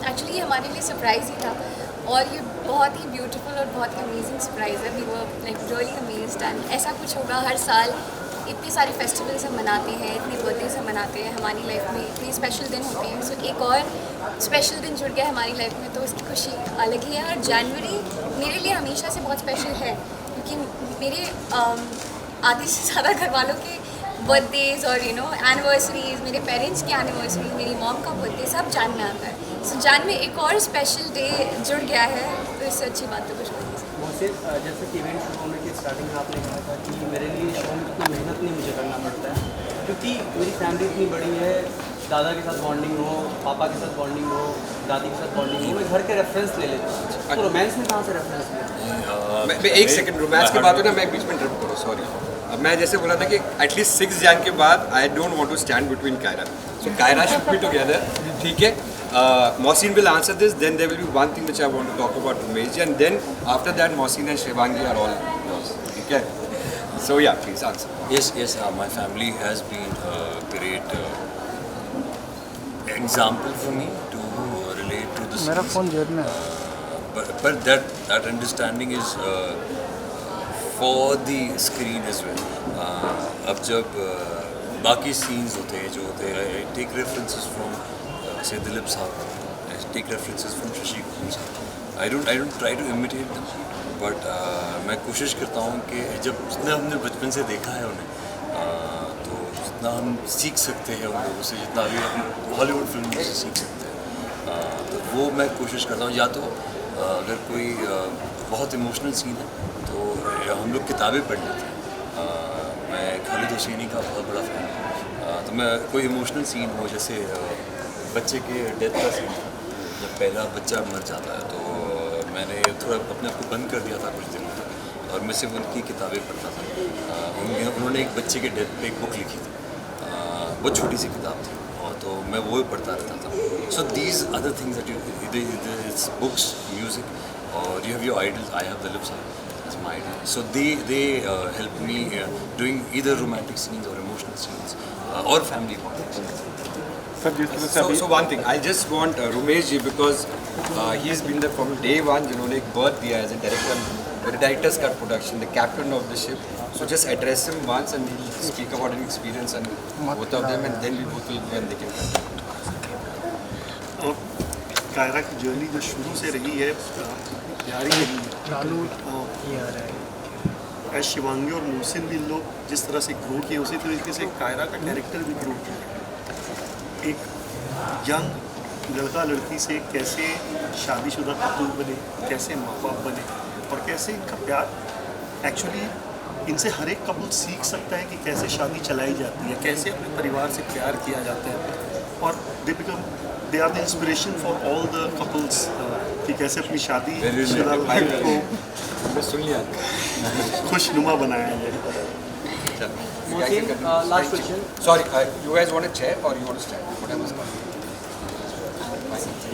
Speaker 6: एक्चुअली हमारे लिए सरप्राइज़ ही था और ये बहुत ही ब्यूटीफुल और बहुत ही अमेजिंग सरप्राइज़ है। We were like really amazed and ऐसा कुछ होगा हर साल। इतने सारे फेस्टिवल्स हम मनाते हैं, इतने बर्थडेज हम मनाते हैं, हमारी लाइफ में इतने स्पेशल दिन होते हैं। सो एक और स्पेशल दिन जुड़ गया हमारी लाइफ में, तो उसकी खुशी अलग ही है। और जनवरी मेरे लिए हमेशा से बहुत स्पेशल है, क्योंकि मेरे आधे से ज़्यादा घर वालों के बर्थडेज और यू नो एनिवर्सरीज, मेरे पेरेंट्स की एनिवर्सरी, मेरी मॉम का बर्थडे सब जान में आता है। सो जान में एक और स्पेशल डे जुड़ गया है, तो इससे अच्छी बात तो कुछ नहीं।
Speaker 4: जैसे कि इवेंट शुरू होने की स्टार्टिंग में आपने कहा था कि मेरे लिए शो में इतनी मेहनत नहीं मुझे करना पड़ता है, क्योंकि मेरी फैमिली इतनी बड़ी है, दादा के साथ बॉन्डिंग हो, पापा के साथ बॉन्डिंग हो, दादी के साथ बॉन्डिंग हो, मैं घर के रेफरेंस ले लेता हूँ। तो रोमांस में कहाँ से रेफरेंस लिया?
Speaker 10: मैं एक सेकंड, रोमांस की बात हो ना, मैं बीच में ड्रिप करूँ, सॉरी। अब मैं जैसे बोला था कि एटलीस्ट 6 जैन के बाद I don't want to stand between Kaira, so Kaira should be together, ठीक है। Mohsin will answer this, then there will be one thing which I want to talk about Umesh, and then after that Mohsin and Shivangi are all yours, okay? So yeah, please answer.
Speaker 12: Yes, my family has been a great example for me to relate to this.
Speaker 5: मेरा phone जेब में है।
Speaker 12: But that understanding is for the screen as well. अब जब बाकी scenes होते हैं जो होते हैं, I take references from say Dilip Saab, I take references from Shashi Kapoor Saab. I don't try to imitate them, but मैं कोशिश करता हूँ कि जब जितना हमने बचपन से देखा है उन्हें, तो जितना हम सीख सकते हैं उन लोगों से, जितना भी हम हॉलीवुड फिल्मों से सीख सकते हैं, तो वो मैं कोशिश करता हूँ। या तो अगर कोई बहुत इमोशनल सीन है तो हम लोग किताबें पढ़ लेते हैं। मैं खालिद हुसैनी का बहुत बड़ा फ़ैन हूँ, तो मैं कोई इमोशनल सीन हो, जैसे बच्चे के डेथ का सीन, जब पहला बच्चा मर जाता है, तो मैंने थोड़ा अपने आप को बंद कर दिया था कुछ दिन तक, और मैं सिर्फ उनकी किताबें पढ़ता था। उन्होंने एक बच्चे के डेथ पे एक बुक लिखी थी, बहुत छोटी सी किताब थी, और तो मैं वो पढ़ता रहता था। So these other things that you books, music, और you have your idols. I have Dilip Sahab as my idol. So they help me doing either romantic scenes or emotional scenes or family bonding scenes.
Speaker 5: Sir जिस तरह से अभी
Speaker 10: So one thing, I just want Rumesh ji because he's been there from day one, जिन्होंने एक birth दिया as a director, the director's cut production, the captain of the ship. So just address him once and he'll speak about an experience and both of them, and then we both will go and they can continue.
Speaker 13: Kiara की journey जो शुरू से रही है प्यारी रही है। As Shivangi और मोहसिन भी लोग जिस तरह से ग्रो किए उसी तरीके से कायरा का कैरेक्टर भी ग्रो किया। एक यंग लड़का लड़की से कैसे शादीशुदा कपल बने, कैसे माँ बाप बने और कैसे इनका प्यार एक्चुअली इनसे हर एक कपल सीख सकता है कि कैसे शादी चलाई जाती है, कैसे अपने परिवार से प्यार किया जाता है और they are the inspiration for all the couples कि कैसे अपनी शादी शुदा लाइफ को खुशनुमा बनाया जाए।
Speaker 10: Last question. Sorry, you guys want a chair or you want to stand? Whatever's comfortable.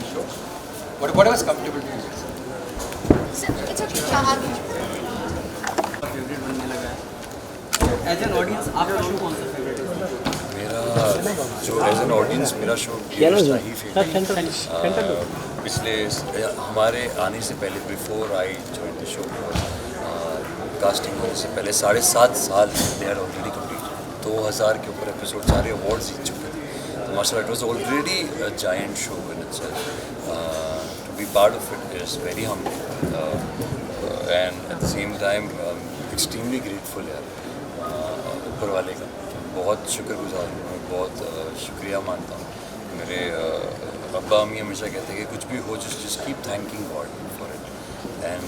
Speaker 10: Sure. Whatever's comfortable to you.
Speaker 6: It's okay.
Speaker 4: Favourite बनने लगा है। एज एन ऑडियंस आपका शो कौन सा फेवरेट है?
Speaker 12: मेरा जो एज एन ऑडियंस मेरा शो ये रिश्ता ही फेवरेट। पिछले हमारे आने से पहले before I join the show casting होने से पहले 7.5 साल दे आर ऑलरेडी कंप्लीट। 2000 के ऊपर एपिसोड सारे अवार्ड्स जीत चुके थे। तो माशाल्लाह it was already a giant show in itself. To be part of it is very humbling and at the same time extremely grateful यार ऊपर वाले का बहुत शुक्रगुजार हूँ मैं, बहुत शुक्रिया मानता हूँ। मेरे अब्बा अम्मी हमेशा कहते हैं कि कुछ भी हो just keep thanking God for it and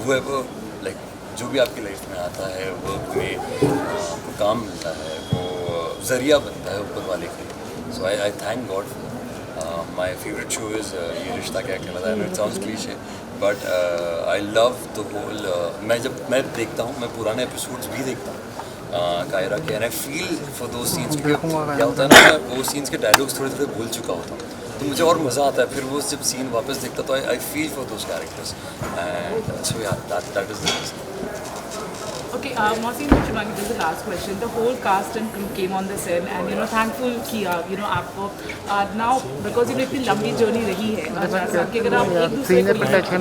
Speaker 12: whoever like जो भी आपकी लाइफ में आता है वो आपको काम मिलता है, वो ज़रिया बनता है ऊपर वाले के लिए। So I thank God. My favourite show is Yeh Rishta Kya Kehlata Hai. It sounds cliche but I love the whole. मैं देखता हूँ, मैं पुराने एपिसोड्स भी देखता हूँ कायरा के एंड आई फील फॉर दो सीन्स। क्या होता है ना, वो सीन्स के डायलॉग्स थोड़े थोड़े भूल चुका होता हूँ तो मुझे और मज़ा आता है फिर वो जब सीन वापस देखता तो I feel for those characters and so yeah that is the reason.
Speaker 14: Okay, Mohsin and Shivangi, this is the last question. The whole cast and crew came on the set and thankful किया आपको now because इतनी लंबी journey रही है कि अगर आप एक दूसरे को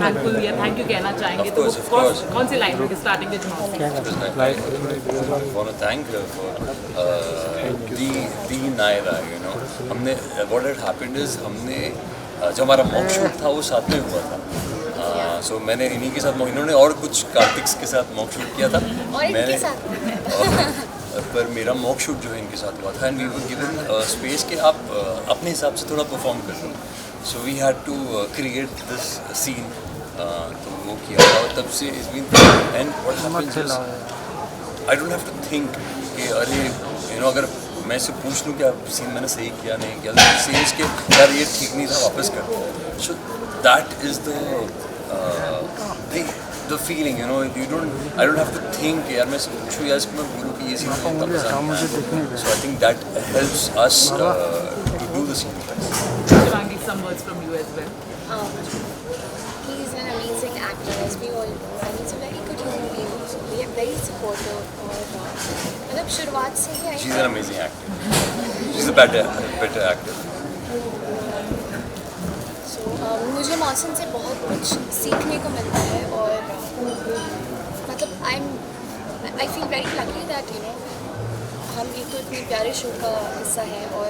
Speaker 14: thankful या थैंक यू कहना चाहेंगे तो कौन सी लाइन होगी starting with Mohsin?
Speaker 12: I want to thank her for the Naira, हमने what had happened is हमने जब हमारा मॉक शूट था वो साथ में हुआ था। सो मैंने इन्हीं के साथ इन्होंने और कुछ कार्तिक्स के साथ मॉक शूट किया था मैंने पर मेरा मॉक शूट जो है इनके साथ हुआ था and we were given space के आप अपने हिसाब से थोड़ा परफॉर्म कर लो। So we had to create this scene तो वो किया और तब से it's been and what happens is I don't have to think कि अरे अगर मैं इससे पूछ लूँ कि सीन मैंने सही किया नहीं किया तो सीन्स के यार ये ठीक नहीं था वापस कर। So that is the feeling, I don't have to think यार मैं पूछूँ या इसको मैं बोलूँ कि ये सीन इतना पसंद है। So I think that helps us to do the scene.
Speaker 14: Shivangi, some words from you as well.
Speaker 6: He is an amazing actor, as we all know, and he's a very good human being. So we are very supportive. और मतलब शुरुआत से ही
Speaker 12: She's an amazing actor. She's a better actor.
Speaker 6: मुझे मौसम से बहुत कुछ सीखने को मिलता है और मतलब I feel very lucky that हम एक तो इतने प्यारे शो का हिस्सा है और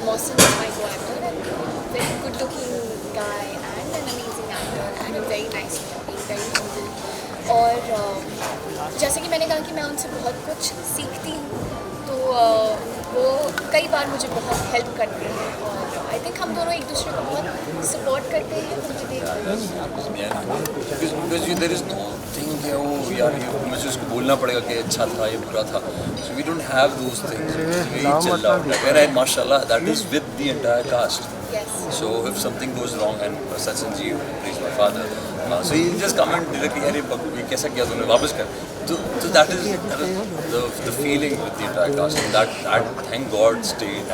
Speaker 6: मौसम इज माय को actor and very good looking guy and an amazing actor and very nice very humble. और जैसे कि मैंने कहा कि मैं उनसे बहुत कुछ सीखती हूँ तो वो कई बार मुझे बहुत हेल्प करते हैं और आई थिंक हम दोनों एक दूसरे को बहुत सपोर्ट करते हैं।
Speaker 12: देयर इज नो थिंग कि वो यार मुझे उसको बोलना पड़ेगा कि अच्छा था ये बुरा था। So we don't have those things. We chill out and माशाल्लाह that is with the entire cast. So if something goes wrong and Sachin ji, he's my father, so he'll just come and directly अरे ये कैसा किया तूने वापस कर। So that is the feeling with the entire cast. That thank God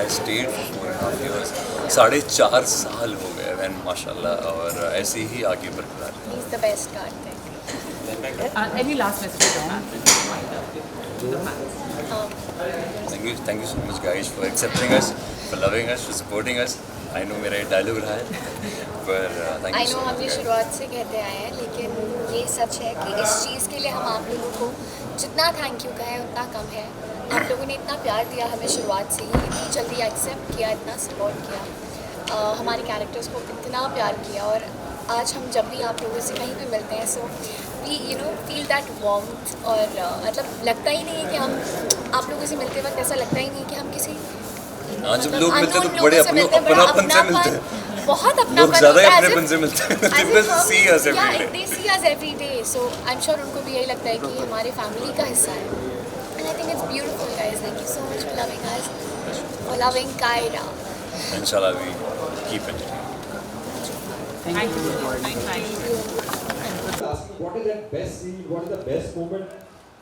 Speaker 12: I stayed for 4.5 years. 4.5 साल हो गए and माशाल्लाह और ऐसे ही आगे बरकरार।
Speaker 6: He's the best Karthik.
Speaker 14: Any last message to the fans?
Speaker 12: Thank you so much guys for accepting us, for loving us, for supporting us. I know मेरा ये डायलॉग रहा है, पर thank you so much.
Speaker 6: हम ये शुरुआत से कहते आए हैं, लेकिन ये सच है कि इस चीज़ के लिए हम आप लोगों को जितना थैंक यू कहें उतना कम है। आप लोगों ने इतना प्यार दिया हमें शुरुआत से ही, इतनी जल्दी एक्सेप्ट किया, इतना सपोर्ट किया, हमारे कैरेक्टर्स को इतना प्यार किया, और आज हम जब भी आप लोगों से कहीं भी मिलते हैं so we feel that warmth, और मतलब लगता ही नहीं है कि हम आप लोगों से मिलते वक्त ऐसा लगता ही नहीं है कि हम किसी
Speaker 12: जब लोग मिलते हैं तो बड़े अपनापन से मिलते हैं,
Speaker 6: बहुत अपनापन,
Speaker 12: लोग ज़्यादा ही अपनेपन से मिलते हैं। see us every day.
Speaker 6: They see us every day, so I'm sure उनको भी यही लगता है कि हमारे फैमिली का हिस्सा है, and I think it's beautiful guys. Thank you so much for loving us, for loving Kaira.
Speaker 12: Inshallah we keep it.
Speaker 14: Thank you.
Speaker 1: Asking what is that best scene, what is the best moment?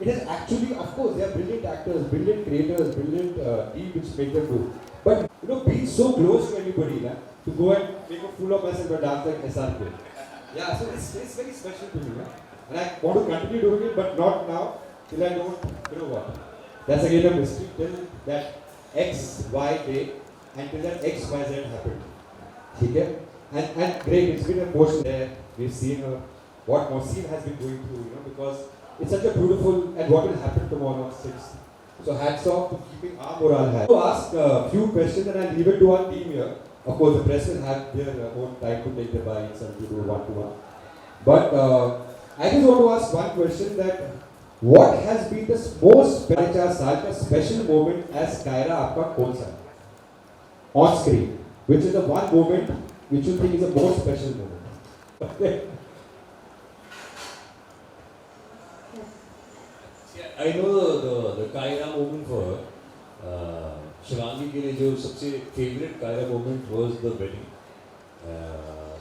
Speaker 1: It is actually, of course, they are brilliant actors, brilliant creators, brilliant team which make them do. But being so close to anybody, to go and make a fool of myself and dance like SRK. Yeah, so it's very special to me, and I want to continue doing it, but not now till I don't, what. That's again a mystery till that X, Y day, and till that X, Y, Z happened. Okay? And great, it's been a emotion there. We've seen what Mohsin has been going through, because it's such a beautiful, and what will happen tomorrow on 6th. So hats off to keeping our morale high. To ask a few questions, and I'll leave it to our team here. Of course, the press will have their own time to take their bites and to do one-to-one. But I just want to ask one question: that what has been the most special moment as Kaira आपका कौन सा on screen? Which is the one moment which you think is the most special moment?
Speaker 2: I know the Kaira moment for her. Shivangi के लिए जो सबसे favorite Kaira moment was the wedding.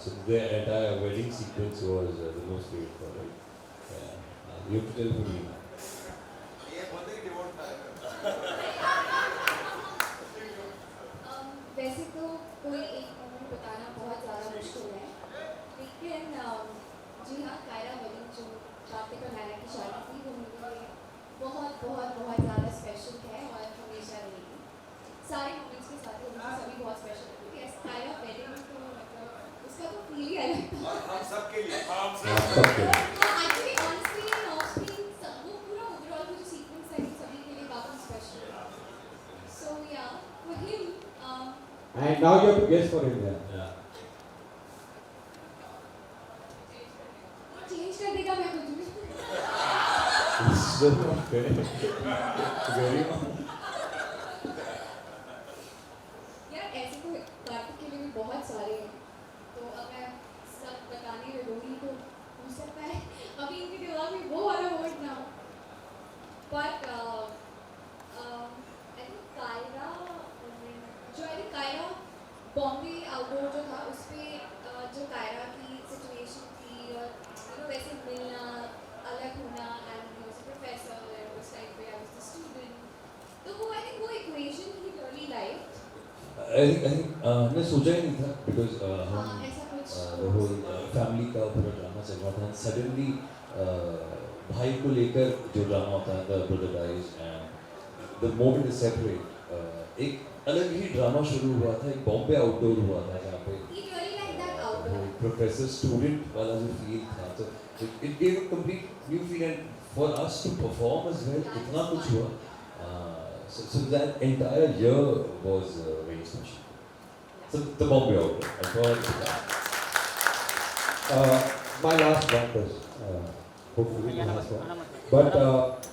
Speaker 2: So the entire wedding sequence was the most favorite for her. You have to tell me.
Speaker 6: वैसे तो कोई एक moment बताना बहुत ज़्यादा मुश्किल है, लेकिन जी हाँ, कायरा वेडिंग जो कार्तिक और नायरा की शादी थी वो मेरे लिए बहुत बहुत बहुत ज़्यादा स्पेशल है और हमेशा रहेगी। सारे मोमेंट्स के साथ मुझे सभी बहुत स्पेशल लगते हैं। कायरा वेडिंग तो मतलब उसका तो फील ही अलग था। हम सब के लिए एक्चुअली ऑन स्क्रीन और ऑफ स्क्रीन सब वो पूरा ओवरऑल जो सीक्वेंस है सभी के लिए काफ़ी स्पेशल है। सो या for him
Speaker 1: And now you have to guess for him there.
Speaker 2: Yeah.
Speaker 6: Change कर देगा मैं कुछ भी। यार ऐसे तो कार्तिक के लिए भी बहुत सारे हैं, तो अब मैं सब बताने में दूँगी तो हो सकता है अभी इनके दिमाग में वो वाला वर्ड ना हो, but I think Kaira Bombay outdoor जो था उस पर जो कायरा की सिचुएशन थी और वैसे मिलना अलग होना एंड प्रोफेसर एंड उस टाइम पे आई वाज द स्टूडेंट, तो वो आई थिंक वो equation he really like
Speaker 2: I think हमने सोचा ही नहीं था because हम the whole family का पूरा ड्रामा चल रहा था and suddenly भाई को लेकर जो ड्रामा होता है the brother dies and the moment is separate, एक अलग ही ड्रामा शुरू हुआ था, एक बॉम्बे आउटडोर हुआ था जहाँ पे प्रोफेसर स्टूडेंट वाला जो फील था, तो it gave a complete new feel and for us to perform as well, इतना कुछ हुआ, so that entire year was very special. So the Bombay outdoor, I thought
Speaker 1: My last one question, hopefully the last one. But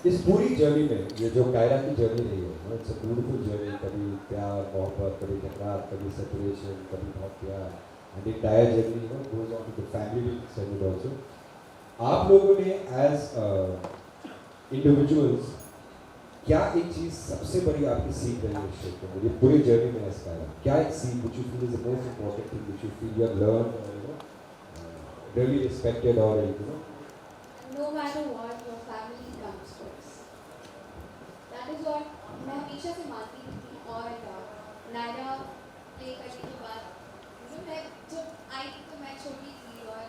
Speaker 1: इस पूरी journey में ये जो कायरा की journey रही है, इट्स अ ब्यूटीफुल जर्नी, कभी प्यार मोहब्बत, कभी टकरार, कभी सेपरेशन, कभी बहुत प्यार, and entire journey goes on to the family side also. आप लोगों ने एज इंडिविजुअल्स क्या एक चीज़ सबसे बड़ी आपकी सीख रही है इस क्षेत्र में, ये पूरी जर्नी में एज कायरा, क्या एक सीख which you feel is the most important thing which you feel you have learned और really respected or
Speaker 6: no matter what your family comes first, that is what मैं हमेशा से मानती थी। और नायरा प्ले करने के बाद मैं जब आई तो मैं छोटी थी और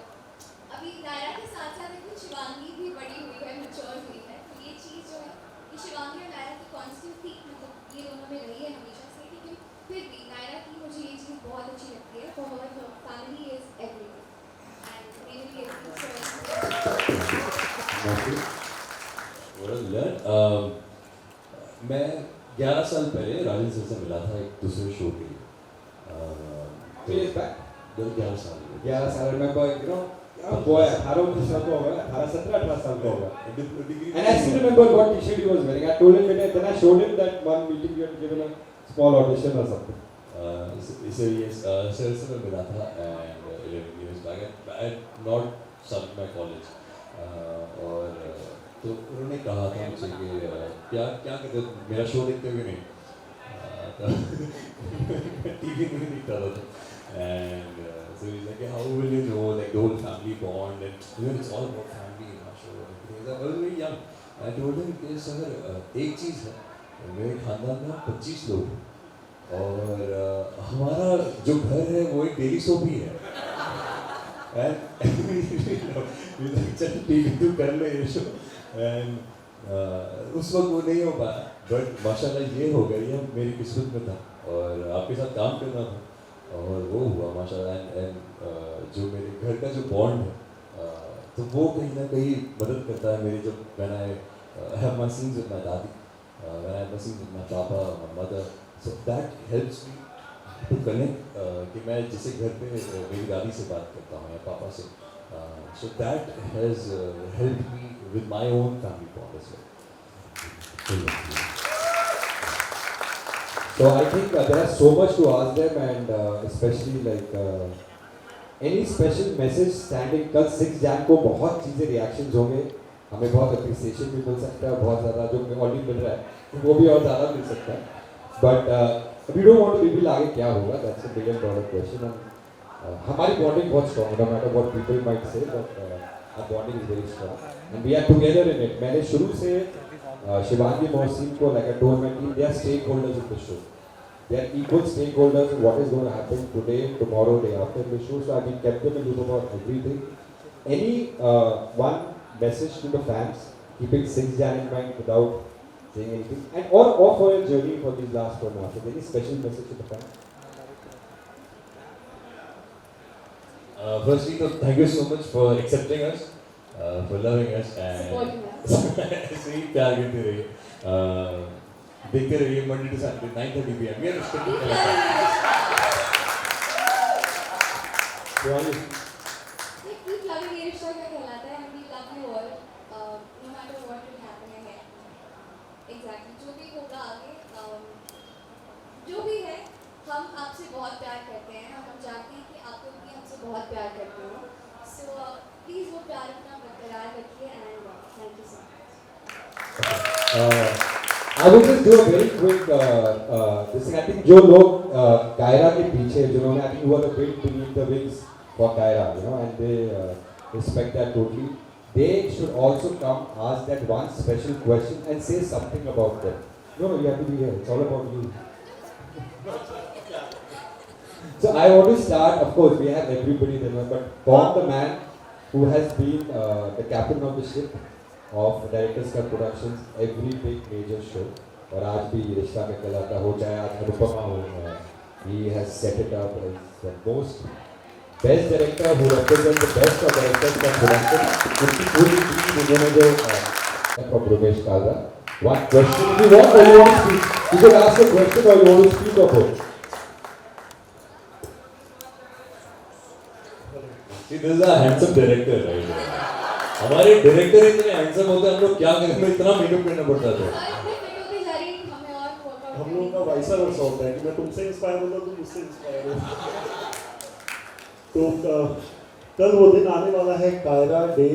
Speaker 6: अभी नायरा के साथ साथ देखो शिवांगी भी बड़ी हुई है, मैच्योर हुई है, तो ये चीज़ जो है कि शिवांगी और नायरा की कांस्टेंट थी, मतलब ये दोनों में रही है हमेशा से, लेकिन फिर भी नायरा की मुझे ये चीज़ बहुत अच्छी लगती है, for her family is everything and really
Speaker 2: मैं 11 साल पहले राजन सर से मिला था एक दूसरे शो के लिए।
Speaker 1: 2 years back?
Speaker 2: 11 साल।
Speaker 1: 11 साल में boy, 18 साल का होगा, 17-18 साल का होगा. And I still remember what t-shirt he was wearing. I told him, then I showed him that one meeting you had given a small audition or something.
Speaker 2: इसे ये सर से मैं मिला था and 11 years back. I had not started my college और तो उन्होंने कहा था मुझसे कि क्या कहते हो मेरा शो देखते हुए नहीं टीवी में नहीं देखता था and so he's like how will you know like the whole family bond and it's all about family in our show and I was very young. I told him कि sir एक चीज़ है मेरे खानदान में 25 लोग और हमारा जो घर है वो एक डेली सोप ही है and चल ठीक है तू कर ले ये शो and उस वक्त वो नहीं हो पाया बट माशाल्लाह ये हो गई है मेरी किस्मत में था और आपके साथ काम करना था और वो हुआ माशाल्लाह and जो मेरे घर का जो बॉन्ड है तो वो कहीं ना कहीं मदद करता है मेरी जब when I have my scenes with my daddy when I have my scenes with my papa my mother so that helps me to connect कि मैं जिसे घर पे मेरी दादी से बात करता हूँ या पापा से so that has helped me with my own family bond as well.
Speaker 1: So I think there is so much to ask them and especially like any special message standing कल 6 Jan को बहुत चीज़ें reactions होंगे हमें बहुत appreciation भी मिल सकता है बहुत ज़्यादा जो already मिल रहा है वो भी और ज़्यादा मिल सकता है but we don't want to reveal आगे क्या होगा that's a $1 billion question and हमारी bonding बहुत strong no matter what people might say but our bonding is very strong and we are together in it मैंने शुरू से शिवांगी मोहसिन को like I told my team they are stakeholders of the show they are equal stakeholders in what is going to happen today tomorrow day after the show so we kept them in loop about everything any one message to the fans keeping 6 Jan in mind without saying anything and or for your journey for these last 1 months any special message to the fans
Speaker 2: firstly thank you so much for accepting us for loving us and सही प्यार करते रहिए देखते रहिए Monday to Saturday 9:30 PM we are respecting
Speaker 6: keep loving ये रिश्ता क्या कहलाता है and we love you all no matter what will happen ahead exactly जो भी होगा आगे जो भी है हम आपसे बहुत प्यार करते हैं हम चाहते हैं कि आप लोग भी हमसे बहुत प्यार करते हो so please वो प्यार अपना बरकरार रखिए and thank you so much.
Speaker 1: I will just do a very quick this thing. I think जो लोग कायरा के पीछे जिन्होंने I think who are the big beneath the wings for Kaira, you know, and they respect that totally. They should also come ask that one special question and say something about them. No, you have to be here. It's all about you. So I want to start. Of course, we have everybody there, but from the man who has been the captain of the ship of Directors Cut Productions, every big major show. और आज भी रिश्ता में कहलाता हो चाहे आज अनुपमा हो he has set it up as the most best director who represents the best of Directors Cut Productions. उनकी पूरी टीम उन्होंने जो from Rumesh Kalra. One question if you want or you want to speak. You could ask a question or you want to speak of it.
Speaker 2: See, this is a handsome director, right? हमारे director इतने handsome होते हैं हम लोग क्या करें हमें इतना मेकअप करना पड़ता था
Speaker 13: हम लोगों का वैसा वर्षा होता है कि मैं तुमसे इंस्पायर होता हूँ तुम मुझसे इंस्पायर हो तो कल वो दिन आने वाला है कायरा डे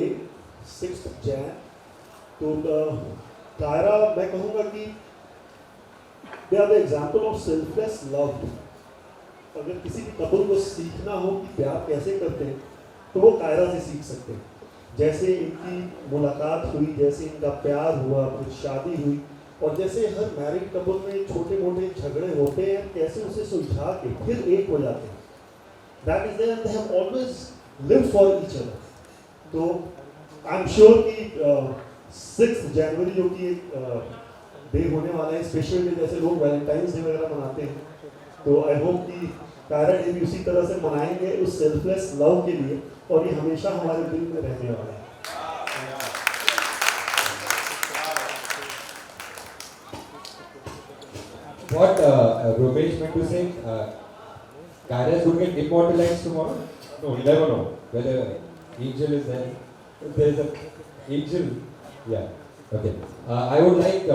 Speaker 13: 6 Jan तो कायरा मैं कहूँगा कि they are the example of selfless love अगर किसी भी कपल को सीखना हो कि प्यार कैसे करते हैं तो वो कायरा से सीख सकते हैं जैसे इनकी मुलाकात हुई जैसे इनका प्यार हुआ फिर शादी हुई और जैसे हर मैरिड कपल में छोटे मोटे झगड़े होते हैं कैसे उसे सुलझा के फिर एक हो जाते हैं that is they have always lived for each other तो आई एम श्योर कि 6 जनवरी जो कि एक डे होने वाला है, स्पेशल डे, जैसे लोग वैलेंटाइंस डे वगैरह मनाते हैं, तो आई होप कि कायरा डे भी उसी तरह से मनाएंगे उस सेल्फलेस लव के लिए, और ये हमेशा हमारे दिल में रहने वाला है।
Speaker 1: What Rupesh meant to say, Kaira is going to get immortalized tomorrow? No, you never know whether Angel is there. If there is an Angel, yeah, okay. I would like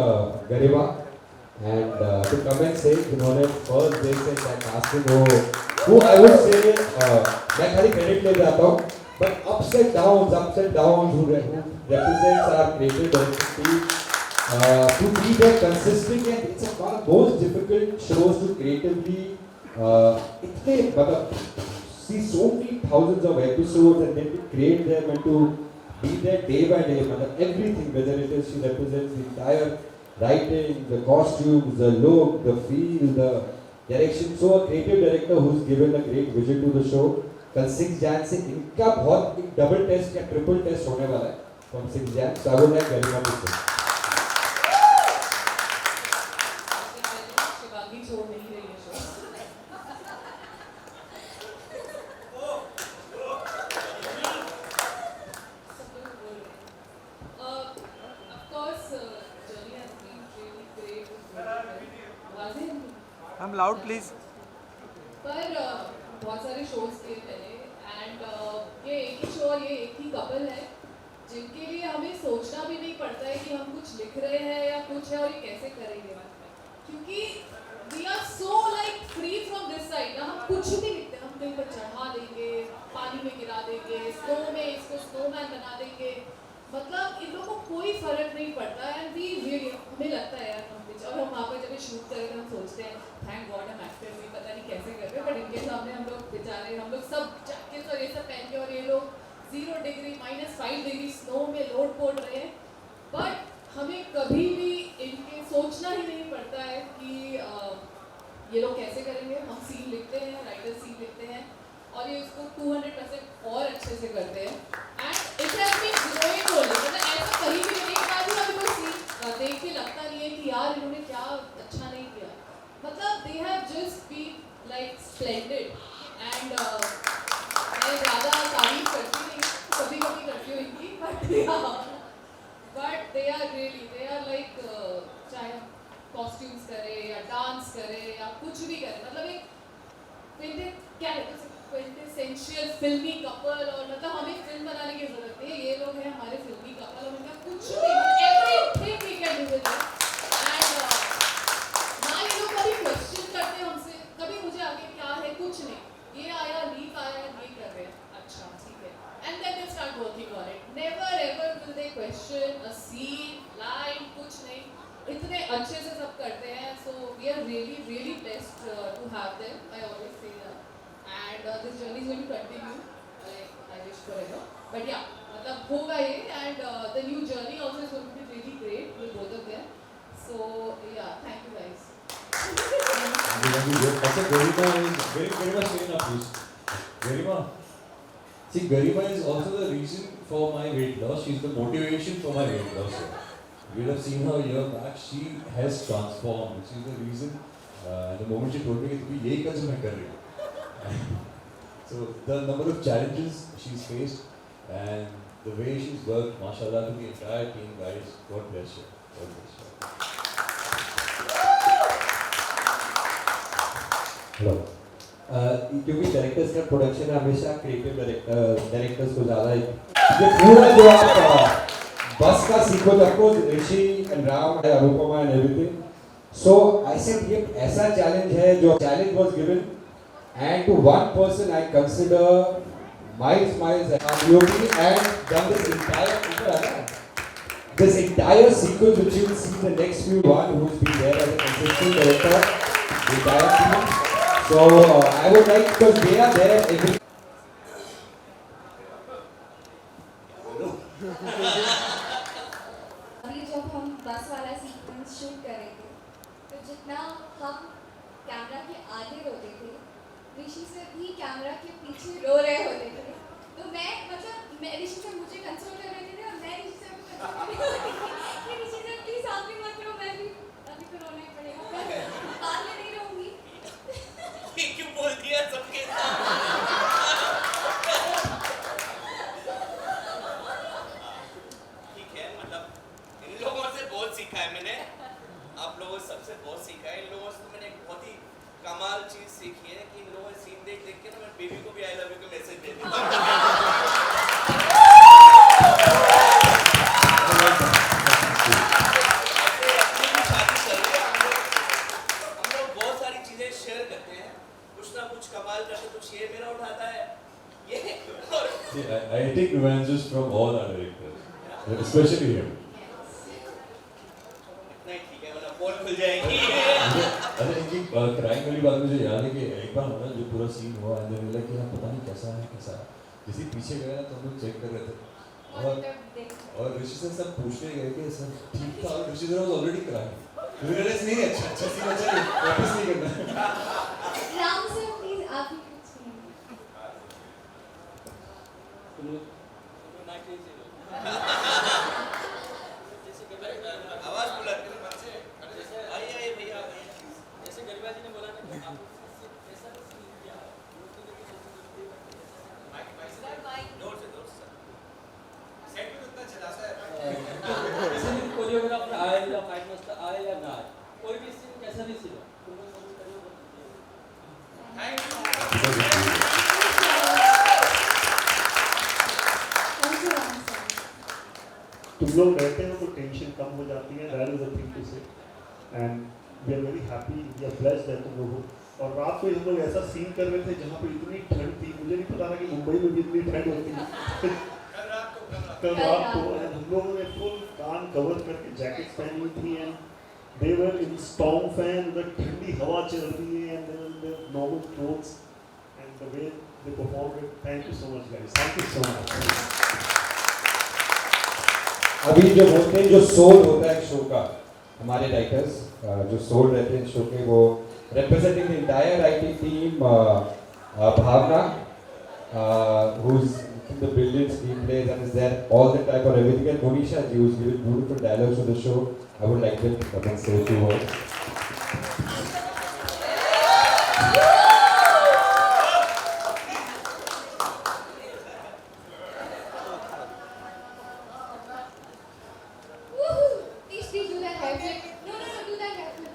Speaker 1: Garima and to come and say, जिन्होंने first day से मैं casting who I would say मैं खाली credit ले जाता हूँ, but ups and downs who represents our creative director to be there consistently, and it's one of those difficult shows to creatively इतने मतलब see so many thousands of episodes and then to create them and to be there day by day, मतलब everything, whether it is she represents the entire writing, the costumes, the look, the feel, the direction. So a creative director who's given a great vision to the show. कल 6 Jan से इनका बहुत एक double taste या triple test होने वाला है from 6 Jan. So I would like Garima to say.
Speaker 4: I'm loud please.
Speaker 15: पर बहुत सारे शोज किए पहले एंड ये एक ही शो और ये एक ही कपल है जिनके लिए हमें सोचना भी नहीं पड़ता है कि हम कुछ लिख रहे हैं या कुछ है और ये कैसे करेंगे, क्योंकि we are so like free from this side ना, हम कुछ भी लिखते हैं, हम कहीं पर चढ़ा देंगे, पानी में गिरा देंगे, स्नो में इसको स्नोमैन बना देंगे, मतलब इन लोगों को कोई फर्क नहीं पड़ता है। एंड वी रियली हमें लगता है यार और हम वहाँ पर जब शूट करेंगे हम सोचते हैं थैंक गॉड हम एक्टर भी पता नहीं कैसे कर रहे हैं, बट इनके सामने हम लोग बेचारे हम लोग सब जैकेट्स और ये सब पहन के और ये लोग 0 डिग्री -5 डिग्री स्नो में लोड पोड़ रहे हैं, बट हमें कभी भी इनके सोचना ही नहीं पड़ता है कि ये लोग कैसे करेंगे। हम सीन लिखते हैं, राइटर सीन लिखते हैं और ये उसको 200% और अच्छे से करते हैं and it has been growing only, मतलब ऐसा कहीं भी नहीं कहा कि अभी कोई सीन देख के लगता नहीं है कि यार इन्होंने क्या अच्छा नहीं किया, मतलब they have just been like splendid and मैं ज़्यादा तारीफ करती नहीं, कभी कभी करती हूँ इनकी, but they are really they are like चाहे कॉस्ट्यूम्स करे या डांस करे या कुछ भी करे, मतलब एक क्या है क्विंटेसेंशियल फिल्मी कपल, और मतलब हमें फिल्म बनाने की जरूरत नहीं है, ये लोग हैं हमारे फिल्मी कपल और उनका कुछ भी everything we can do with it and ना ये लोग कभी क्वेश्चन करते हैं हमसे, कभी मुझे आगे क्या है कुछ नहीं, ये आया लीप आया ये कर रहे हैं अच्छा ठीक है and then they start working on it, never ever will they question a scene line कुछ नहीं, इतने अच्छे से सब करते हैं। So we are really really blessed to have them, I always say that and this journey is going to continue like I wish forever, but yeah मतलब होगा ये and the new journey also is going to be really great with both of them, so yeah thank you guys.
Speaker 2: अच्छा Garima is very much staying up please. Garima, see Garima is also the reason for my weight loss, she's the motivation for my weight loss. You would have seen her a year back, she has transformed, she's the reason the moment she told me कि तू यही कर जो मैं कर रही हूँ so the number of challenges she's faced and the way she's worked, mashallah, to the entire team, guys, God bless you. God bless you.
Speaker 1: Hello. क्योंकि डायरेक्टर्स का प्रोडक्शन हमेशा क्रिएटिव डायरेक्टर्स को ज़्यादा ये पूरा जो आप बस का सीखो आपको Rishi and Ram Anupama and everything, so I said ये ऐसा चैलेंज है जो challenge was given and to one person I consider Miles and Yogi and done this entire sequence which you will see the next few one who's been there as a consistent director, the entire team. So I would like, because they are there every
Speaker 6: अभी जब हम बस वाला sequence shoot करेंगे तो जितना हम camera के आगे रोते थे ऋषि से भी कैमरा के पीछे रो रहे होते थे, तो मैं ऋषि सर मुझे कंसोल कर रहे थे और मैं ऋषि सर को कंसोल कर रही थी कि ऋषि सर प्लीज आप भी मत करो, मैं भी अभी तो रोना ही पड़ेगा, मैं बाद में नहीं रहूंगी।
Speaker 16: ये क्यों बोल दिया सबके साथ? ठीक है, मतलब इन लोगों से बहुत सीखा है मैंने, आप लोगों सबसे बहुत सीखा है। इन लोगों से तो मैंने एक बहुत ही कमाल चीज सीखी है कि इन लोगों ने सीन देख देख के ना मैं बेबी को भी आई लव यू का मैसेज दे देता हम लोग बहुत सारी चीजें शेयर करते हैं, कुछ ना कुछ कमाल करते, कुछ ये मेरा उठाता है ये और
Speaker 2: See, I take nuances from all our directors, especially him.
Speaker 16: नहीं ठीक है, मतलब पोल खुल जाएगी।
Speaker 2: अरे इनकी क्राइम वाली बात मुझे याद है कि एक बार हमारा जो पूरा सीन हुआ एंड देन लगा कि हम पता नहीं कैसा है जैसे पीछे गए ना तो हम लोग चेक कर रहे थे और ऋषि सर सब पूछने गए कि सर ठीक था और ऋषि सर वाज ऑलरेडी क्राइम मुझे लगा नहीं अच्छा सीन अच्छा है वापस नहीं करना।
Speaker 6: राम सर प्लीज आप ही कुछ
Speaker 16: आवाज बुलंद करो मन से, आइए भैया, जैसे गरिमा जी ने बोला ना कि आपको ऐसा सीन किया, जोर से सेट पे उतना चला सा है
Speaker 4: किसी भी कोरियोग्राफर आए या फाइट मास्टर आए या ना आए, कोई भी सीन कैसा भी सीन
Speaker 13: तुम लोग रहते हो तो टेंशन कम हो जाती है, that is the thing to say and we are very happy, we are blessed that तुम लोग हो। और रात को हम लोग ऐसा सीन कर रहे थे जहाँ पे इतनी ठंड थी, मुझे नहीं पता था कि मुंबई में भी इतनी ठंड होती है। कल रात को हम लोगों ने फुल कान कवर करके जैकेट्स पहनी हुई थी and they were in storm fan, उधर ठंडी हवा चल रही है and then normal clothes and the way they perform it. Thank you so much guys, thank you so much.
Speaker 1: अभी जो बोलते हैं जो सोल होता है शो का, हमारे राइटर्स जो सोल रहते हैं शो के, वो representing the entire writing team, Bhavna, who's the brilliant screenplays and is there all the time for everything, and Monisha ji, who's given beautiful dialogues for the show. I would like them to come and say a few words.
Speaker 6: Please do that hair flip. No, do that hair flip.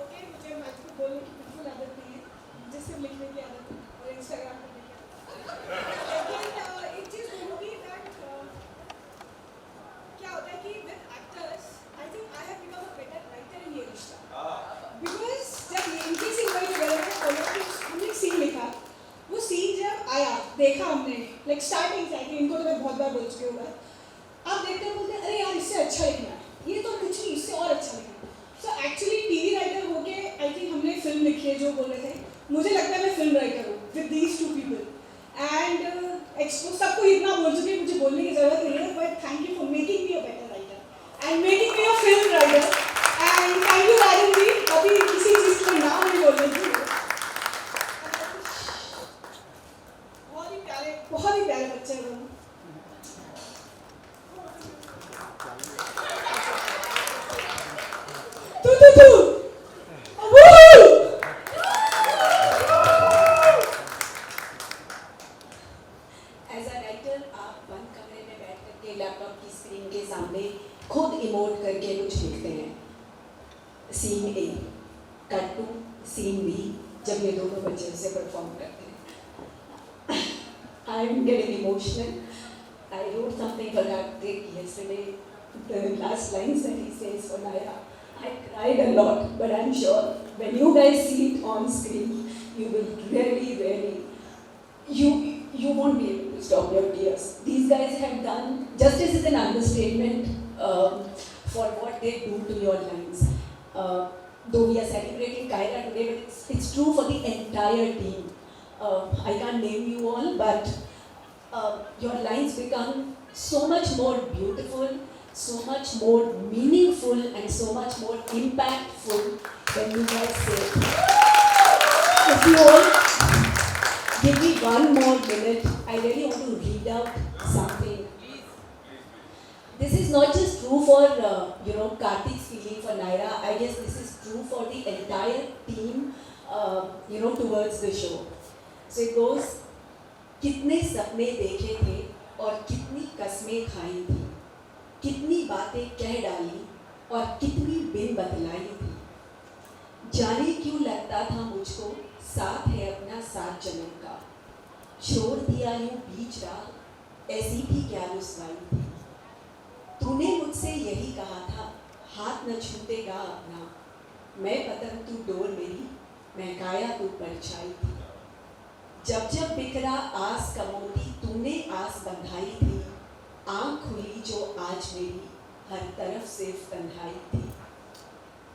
Speaker 9: Okay, मुझे match को बोलने की बिल्कुल आदत नहीं है, मुझे सिर्फ लिखने की आदत है और इंस्टाग्राम पे लेकिन एक चीज़ बोलूँगी दैट क्या होता है कि with actors I think I have become a better writer in ये रिश्ता, बिकॉज जब इनकी सीन वही हमने एक सीन लिखा, वो सीन जब आया देखा हमने लाइक स्टार्टिंग से, इनको तो मैं बहुत बार बोल चुकी हूँ, आप देखते हो बोलते हैं अरे यार इससे अच्छा लिखना है, ये तो कुछ नहीं, इससे और अच्छा लिखना है। सो एक्चुअली टीवी राइटर होके आई थिंक हमने फिल्म लिखी है, जो बोल रहे थे, मुझे लगता है मैं फिल्म राइटर हूँ with these two people and expo सबको इतना बोल चुके, मुझे बोलने की जरूरत नहीं है, but thank you for making me a better writer and making me a film writer and thank you Rajan ji, अभी किसी चीज़ का नाम नहीं बोल रही थी, बहुत ही प्यारे बच्चे हैं।
Speaker 11: एज अ राइटर आप बंद कमरे में बैठ करके लैपटॉप की स्क्रीन के सामने खुद इमोट करके कुछ लिखते हैं, scene A cut to scene B, जब ये दोनों बच्चे उसे परफॉर्म करते हैं, I am getting emotional. I wrote something for Karthik yesterday, the last lines that he says for Naya. I cried a lot, but I'm sure when you guys see it on screen, you will really, you won't be able to stop your tears. These guys have done, justice is an understatement for what they do to your lines. Though we are celebrating Kyra today, but it's true for the entire team. I can't name you all, but your lines become so much more beautiful so much more meaningful and so much more impactful when you guys say, if you all give me one more minute, I really want to read out something. This is not just true for, Karthik's feeling for Naira. I guess this is true for the entire team, towards the show. So it goes, कितने सपने देखे थे और कितनी कस्में खाई थी, कितनी बातें कह डाली और कितनी बिन बतलाई थी, जाने क्यों लगता था मुझको साथ है अपना 7 जन्म का, छोड़ दिया यूं बीच राह, ऐसी भी क्या रुसवाई थी, तूने मुझसे यही कहा था, हाथ न छूटेगा अपना, मैं पतंग तू डोर मेरी, मैं काया तू परछाई थी, जब जब बिखरा आस का मोती तूने आस बंधाई थी, आँख खुली जो आज मेरी, हर तरफ सिर्फ तन्हाई थी,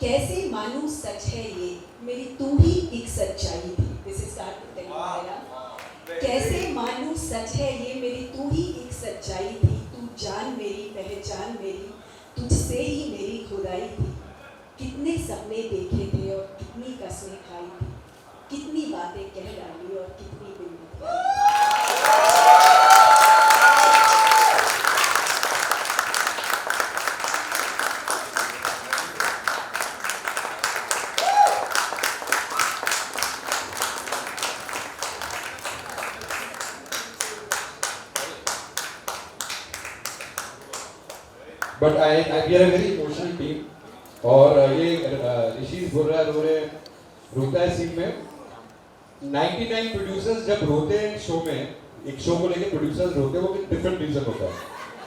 Speaker 11: कैसे मानूं सच है ये, मेरी तू ही एक सच्चाई थी, दिस इज कैसे मानूं सच है ये, मेरी तू ही एक सच्चाई थी, तू जान मेरी पहचान मेरी, तुझसे ही मेरी खुदाई थी, कितने सपने देखे थे और कितनी कस्में खाई थी, कितनी बातें कह डाली और कितनी बिन बतलाई।
Speaker 1: But we are a very emotional team. और ये ऋषि बोल रहा है रोता है सीन में 99 प्रोड्यूसर्स जब रोते हैं शो में, एक शो को लेके प्रोड्यूसर्स रोते हैं, वो डिफरेंट रीजन होता है,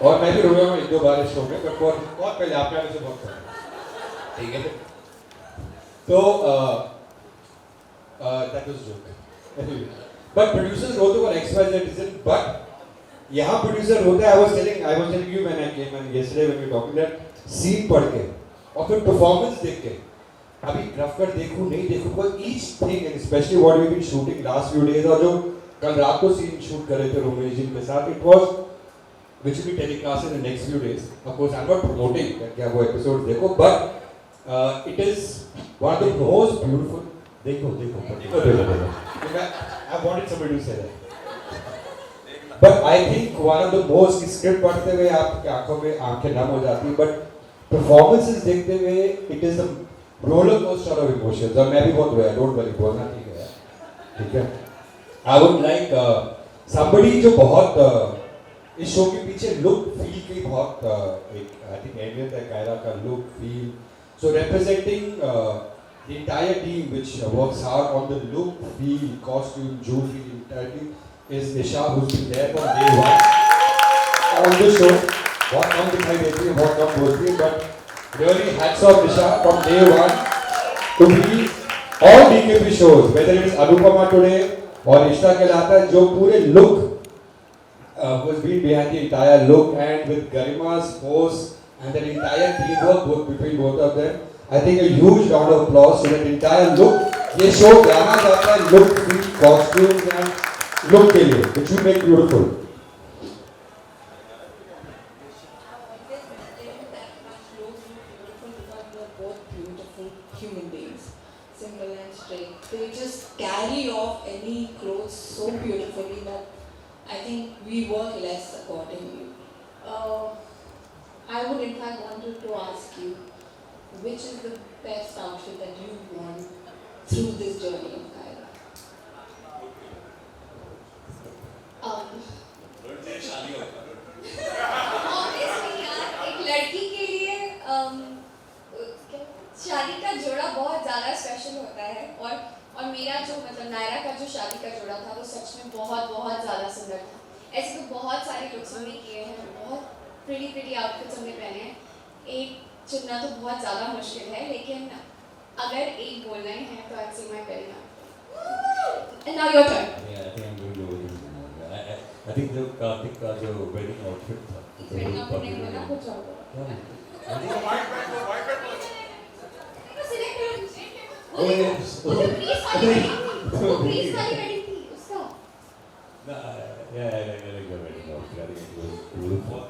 Speaker 1: और मैं भी रोया हूँ 1-2 बार इस शो में, बट बहुत पहले आपने आने से बहुत पहले, ठीक है। तो that was joke, but producers रोते फॉर XYZ रीजन, बट यहाँ प्रोड्यूसर रोता है। I was telling you when I came and yesterday when we were talking that scene पढ़ के और फिर परफॉर्मेंस देख के, अभी रफ कर देखूं नहीं देखूं, पर each thing and specially what we been shooting last few days, और जो कल रात को सीन शूट कर रहे थे रोमेश जी के साथ, it was which will be telecast in the next few days. Of course I am not promoting क्या वो एपिसोड देखो, but it is one of the most beautiful, देखो I wanted somebody to say that, but I think one of the most, script पढ़ते हुए आपकी आंखों में आंखें नम हो जाती है, बट परफॉर्मेंसेस देखते हुए it is the roller coaster of emotions. और मैं भी बहुत रोया, डोंट वरी, बोलना ठीक है, ठीक है। आई वुड लाइक समबडी जो बहुत इस शो के पीछे लुक फील की बहुत एक आई थिंक अहमियत है, कायरा का look feel, so representing the entire team which works hard on the look feel costume jewellery entirely is Nisha, who's been there from day one on the show. बहुत कम दिखाई देती है, बहुत कम बोलती है, but really hats off Nisha from day one to be all DKP shows, whether it is Anupama today or Rishta कहलाता है, जो पूरे look was been behind the entire look, and with Garima's force and the entire teamwork between both of them, I think a huge round of applause to that entire look. ये show जाना जाता है look, feel, costumes and look के लिए, which will make beautiful.
Speaker 11: Human beings, simple and straight. They just carry off any clothes so beautifully that I think we work less accordingly. I would in fact wanted to ask you, which is the best outfit that you've worn through this journey of Kaira?
Speaker 6: Obviously यार, एक लड़की के लिए शादी का जोड़ा बहुत ज़्यादा स्पेशल होता है, और मेरा जो मतलब नायरा का जो शादी का जोड़ा था वो सच में बहुत बहुत ज़्यादा सुंदर था। ऐसे तो बहुत सारे लुक्स हमने किए हैं, बहुत प्रिटी आउटफिट्स हमने पहने हैं, एक चुनना तो बहुत ज़्यादा मुश्किल है, लेकिन अगर एक बोलना ही है तो I'd say my wedding outfit. And now your turn.
Speaker 2: Yeah, I think I'm going to go with this one. I think the Karthik का जो wedding outfit था,
Speaker 6: wedding outfit नहीं बोला, कुछ और बोला। वो प्लीज वाली वेडिंग थी उसका।
Speaker 2: Yeah, I like the wedding outfit. I think it was beautiful.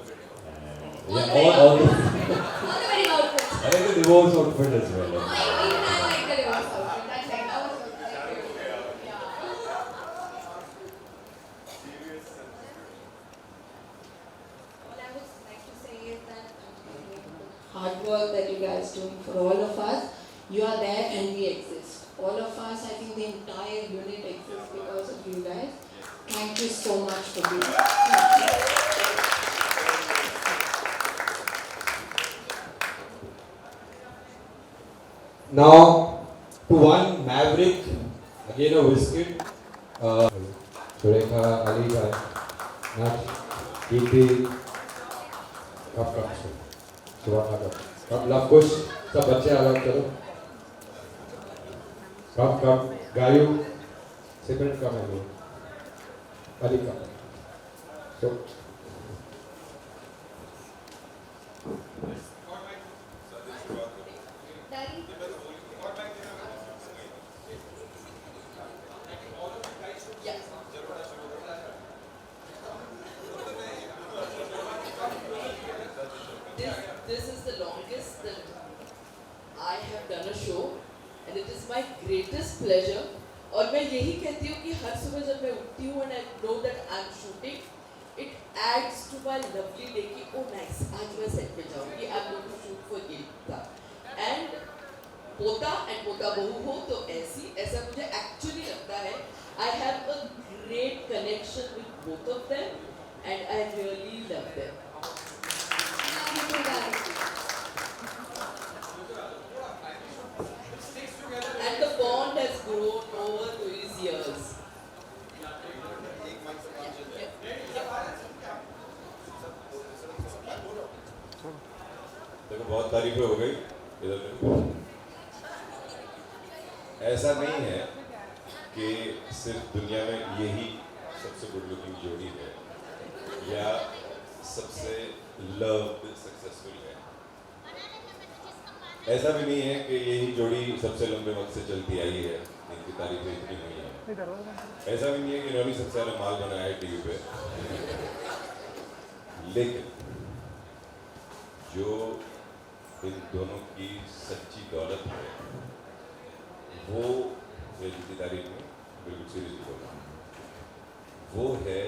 Speaker 2: And Yeah, all the
Speaker 15: All the wedding outfits.
Speaker 2: I like the divorce outfit as well.
Speaker 15: Even I like the divorce outfit. That lehenga was so cute. Yeah.
Speaker 11: All I would like to say is that hard work that you guys doing for all of us, you are there and we exist. All of us, I think the entire unit exists because of you guys. Thank you so much for being here. Thank you.
Speaker 1: Now, to one Maverick, again a biscuit. Surekha, Ali bhai, Naj, Kirti, कप सुवर्णा कप लव कुश सब बच्चे अलग करो cup गायु separate cup है वो Ali cup so
Speaker 17: This is the longest that I have done a show and it is my greatest pleasure और मैं यही कहती हूँ कि हर सुबह जब मैं उठती हूँ and I know that I'm shooting, it adds to my lovely day कि oh nice आज मैं set पे जाऊँगी, I'm going to shoot for Gita and पोता and पोता बहू हो तो ऐसा मुझे actually लगता है I have a great connection with both of them and I really love them. And the bond has grown over these years.
Speaker 8: देखो बहुत तारीफें हो गई इधर ऐसा नहीं है कि सिर्फ दुनिया में यही सबसे गुड लुकिंग जोड़ी है या सबसे लव्ड सक्सेसफुल है ऐसा भी नहीं है कि यही जोड़ी सबसे लंबे वक्त से चलती आई है इनकी तारीफें इतनी हुई है ऐसा भी नहीं है कि इन्होंने सबसे ज़्यादा माल बनाया है टीवी पे लेकिन जो इन दोनों की सच्ची दौलत है वो जितनी तारीफ में बिल्कुल सीरियसली बोल रहा हूँ वो है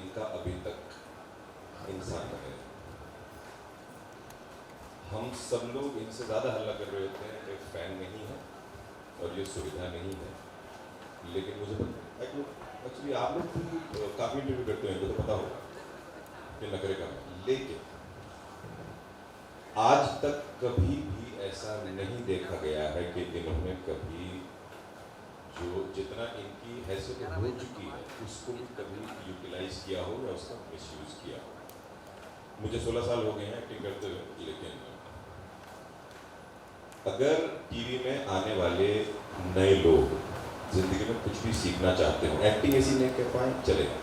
Speaker 8: इनका अभी तक इंसान बने हम सब लोग इनसे ज़्यादा हल्ला कर रहे होते हैं कि फैन नहीं है और ये सुविधा नहीं है लेकिन मुझे एक्चुअली आप लोग भी काफ़ी इंटरव्यू करते हैं तो पता होगा कि नखरे का लेकिन आज तक कभी भी ऐसा नहीं देखा गया है कि इन्होंने कभी जो जितना इनकी हैसियत हो चुकी है उसको भी कभी यूटिलाइज किया हो या उसका मिसयूज़ किया हो मुझे 16 साल हो गए हैं एक्टिंग करते हुए लेकिन अगर टीवी में आने वाले नए लोग जिंदगी में कुछ भी सीखना चाहते हो एक्टिंग ऐसी नहीं कर पाए चलेगा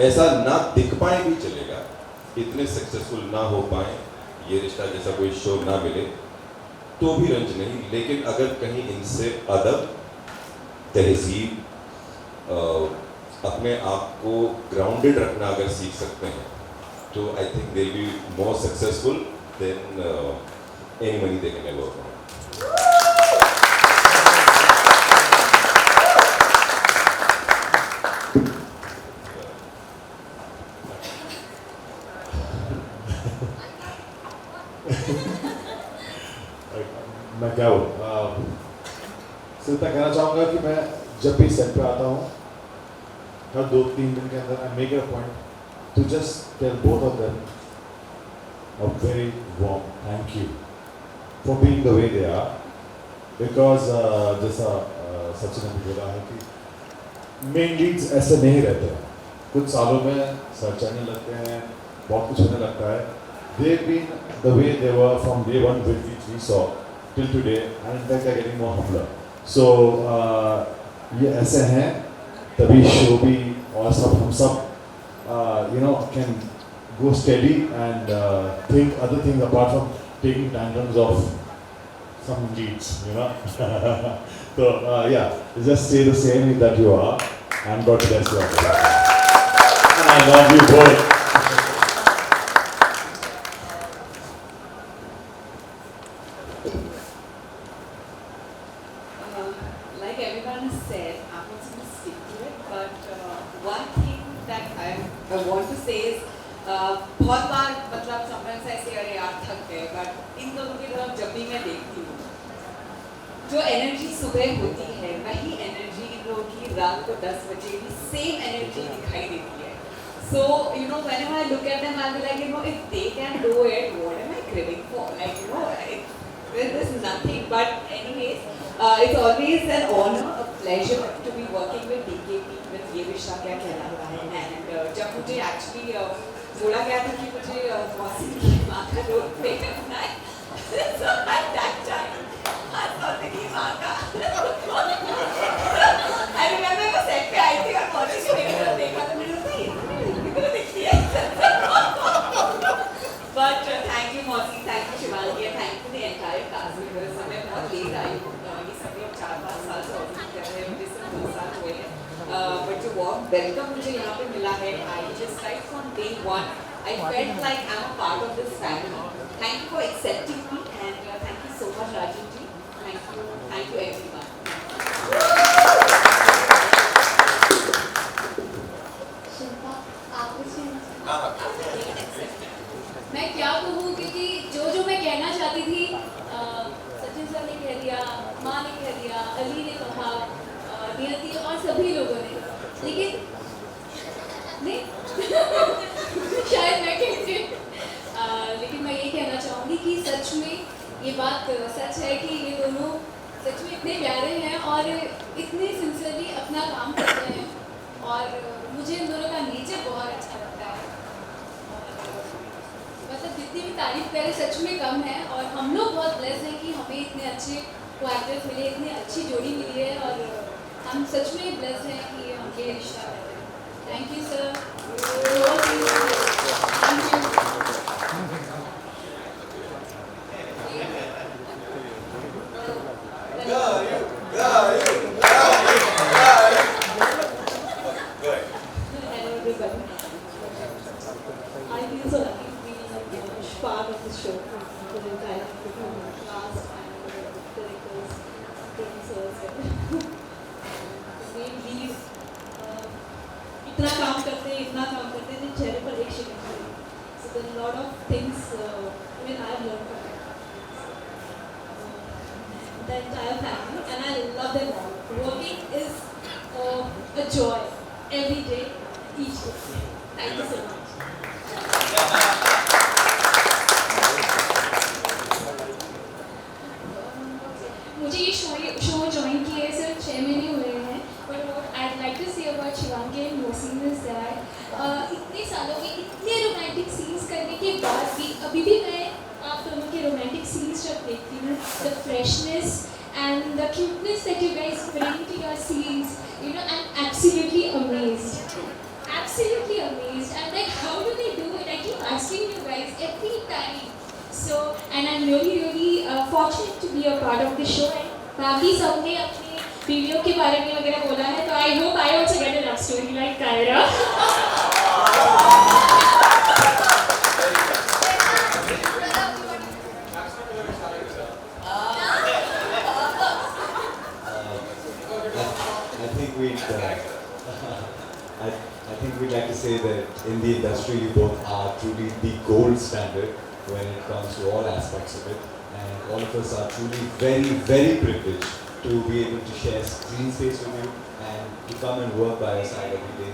Speaker 8: ऐसा ना दिख पाए भी चलेगा इतने सक्सेसफुल ना हो पाए ये रिश्ता जैसा कोई शो ना मिले तो भी रंज नहीं लेकिन अगर कहीं इनसे अदब तहजीब अपने आप को ग्राउंडेड रखना अगर सीख सकते हैं तो I think they be more successful than any money they can ever earn
Speaker 18: मैं क्या बोलूँ सिर्फ मैं कहना चाहूँगा कि मैं जब भी सेट पे आता हूँ हर 2-3 दिन के अंदर I make a point to just tell both of them a very warm thank you for being the way they are because जैसा सचिन ने बोला है कि मेन लीड्स ऐसे नहीं रहते हैं कुछ सालों में सर चढ़ने लगते हैं बहुत कुछ होने लगता है they've been the way they were from day one which we saw till today and in fact they're getting more humbler so ये ऐसे हैं तभी शो भी और सब हम सब you know, can go steady and think other things apart from taking tantrums of some leads, you know. So yeah, just stay the same that you are, and God bless you. And I love you both.
Speaker 11: I want to say is बहुत बार मतलब sometimes ऐसे अरे यार थक गए, but in दोनों की तरफ जब भी मैं देखती हूँ, जो एनर्जी सुबह होती है वही एनर्जी इन लोगों की रात को 10 बजे भी सेम एनर्जी दिखाई देती है. So you know, whenever I look at them, I'll be like, you know, if they can do it, what am I craving for? Like, you know, there's nothing. But anyways, it's always an honor, a pleasure to be working with DKP, with ये रिश्ता क्या कहलाता है. And जब मुझे actually बोला गया था कि मुझे मौसी की माँ का रोल प्ले करना है, so at that time, I thought कि माँ का. I remember वो set पे आई थी और मौसी को देखा तो मैंने But thank you Mausi, thank you Shivangi, and thank you the entire cast because मैं बहुत लेट आई हूँ. ये सभी 4-5 साल से ऑडिशन कर रहे हैं, मुझे सिर्फ 2 साल हुए हैं. But जो warm welcome मुझे यहाँ पे मिला है, I just right from day one, I felt like I'm a part of this family. Thank you for accepting me, and thank you so much Rajiv ji. Thank you everyone.
Speaker 15: मैं क्या कहूँ, क्योंकि जो मैं कहना चाहती थी सचिन सर ने कह दिया, माँ ने कह दिया, अली ने कहा, नियति और सभी लोगों ने, लेकिन नहीं शायद मैं कहती लेकिन मैं ये कहना चाहूँगी कि सच में ये बात सच है कि ये दोनों सच में इतने प्यारे हैं और इतने सिंसियरली अपना काम करते हैं और मुझे इन दोनों का नेचर बहुत अच्छा लगता है. मतलब जितनी भी तारीफ करें सच में कम है और हम लोग बहुत ब्लेस हैं कि हमें इतने अच्छे को-एक्टर्स मिले, इतनी अच्छी जोड़ी मिली है और हम सच में ब्लेस हैं कि हम ये रिश्ता कर रहे हैं. Thank you sir.
Speaker 9: I feel so lucky to be part of this show. The entire cast and directors, producers, main lead. इतना काम करते हैं चेहरे पर एक शिकन है. So there are a lot of things even I have learned from the entire family, and I love them all. Working is a joy every day, each day. Thank you so much.
Speaker 15: मुझे ये show join किए सिर्फ 6 महीने हुए हैं, but what I like to say about Shivangi and Mohsin is that इतने सालों में इतने रोमांटिक सीन्स करने के बाद भी अभी भी मैं आप दोनों के रोमांटिक सीन्स जब देखती हूँ, the freshness and the cuteness that you guys bring to your scenes, you know, I'm absolutely amazed. Absolutely amazed. I'm like, how do they do it? I keep asking you guys every time. So, and I'm really fortunate to be a part of the show. And बाकी सबने अपने video के बारे में वगैरह बोला है, तो I hope I also get a love story like Kyra.
Speaker 1: I think we'd like to say that in the industry you both are truly the gold standard when it comes to all aspects of it, and all of us are truly very privileged to be able to share screen space with you and to come and work by your side every day.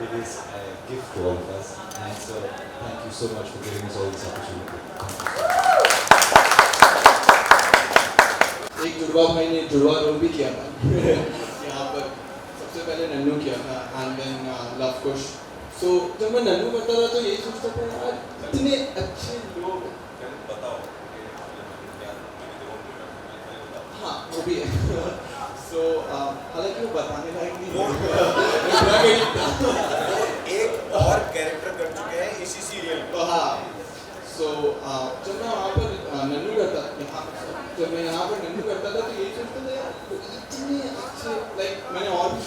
Speaker 1: It is a gift to all of us, and so thank you so much for giving us all this opportunity.
Speaker 19: एक जुड़वा भाई ने जुड़वा role भी किया था यहाँ पर. सबसे पहले नन्नू किया था एंड देन लव कुश. सो जब मैं नन्नू करता था तो यही सोचता था यार इतने अच्छे लोग. हाँ वो भी है. सो हालांकि वो बताने लायक नहीं है.
Speaker 7: एक और कैरेक्टर कर चुके हैं इसी सीरियल में.
Speaker 19: तो हाँ. सो जब मैं वहाँ पर नन्नू करता जब मैं यहाँ पर नन्नू करता था तो यही सोचता था यार इतने अच्छे लाइक मैंने और भी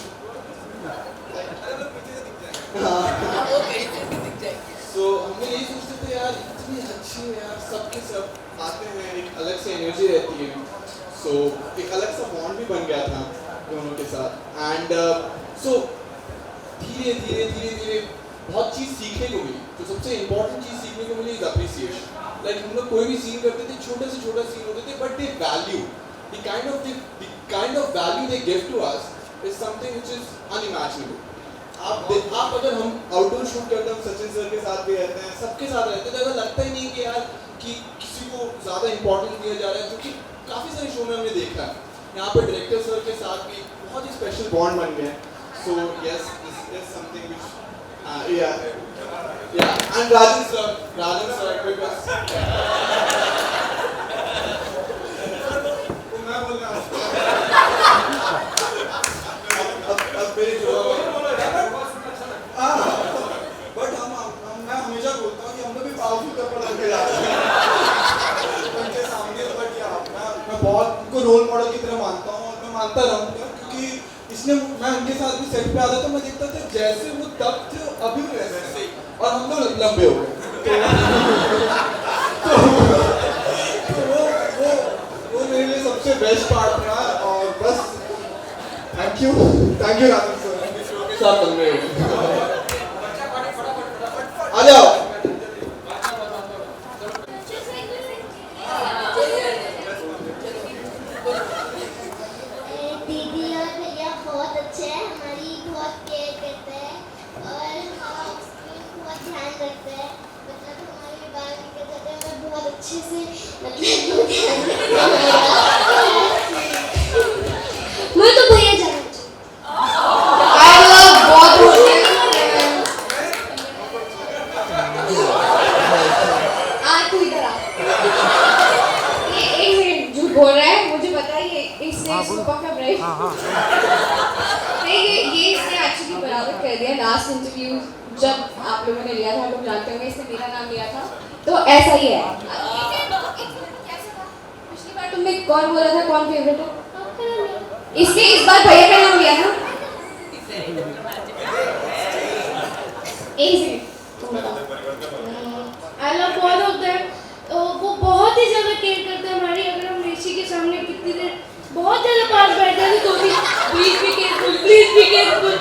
Speaker 19: सो हमने यही सोचते थे यार इतने अच्छे यार सबके सब आते हैं, एक अलग से एनर्जी रहती है. सो एक अलग सा बॉन्ड भी बन गया था दोनों के साथ. एंड सो धीरे धीरे बहुत चीज़ सीखने को मिली। तो सबसे इम्पोर्टेंट चीज़ सीखने को मिली इज अप्रिसिएशन। लाइक हम लोग कोई भी सीन करते थे, छोटे से छोटा सीन होते थे, but they value the kind of value they give to us is something which is unimaginable. आप अगर हम आउटडोर शूट करते हैं, हम सचिन सर के साथ भी रहते हैं, सबके साथ रहते हैं, तो अगर लगता ही नहीं कि यार कि किसी को ज़्यादा इंपॉर्टेंस दिया जा रहा है, जो कि काफ़ी सारे शो में हमने देखा है। यहाँ पर डायरेक्टर सर के साथ भी बहुत ही स्पेशल बॉन्ड बन गया है। So yes, this is something which या एंड राजन सर बिकॉज़ मैं बोल रहा हूँ अब मेरी जो बट मैं हमेशा बोलता हूँ कि हम लोग भी पावरफुल कपड़ा लगे जा रहे हैं उनके सामने। बट या मैं बहुत उनको रोल मॉडल की तरह मानता हूँ और मैं मानता रहूँगा, क्योंकि इसने मैं उनके साथ भी सेट पे आता तो मैं देखता था जैसे वो तब थे अभी भी वैसे ही, और हम लोग लंबे हो गए। वो मेरे लिए सबसे बेस्ट पार्ट था। और बस thank you Rajan sir, show के साथ लंबे हो आ जाओ।
Speaker 20: दीदी और भैया बहुत अच्छे हैं, हमारी बहुत केयर करते हैं और हम बहुत ध्यान रखते हैं। मतलब हमारे बाल निकल जाते हैं, हमें बहुत अच्छे से मतलब मैं तो भैया जाना
Speaker 9: बोल रहा है, मुझे बताइए इसने सुपर का ब्रेक नहीं, ये इसने एक्चुअली बराबर कर दिया। लास्ट इंटरव्यू जब आप लोगों ने लिया था, आप लोग जानते होंगे, इसने मेरा नाम लिया था, तो ऐसा ही है। पिछली बार तुमने कौन बोला था कौन फेवरेट है, इसने इस बार भैया का नाम लिया ना।
Speaker 20: आई लव बहुत होता है, वो बहुत ही ज़्यादा केयर करते हैं हमारी। अगर हम ऋषि के सामने कितनी देर बहुत ज़्यादा पास बैठते हैं तो भी प्लीज बी केयरफुल।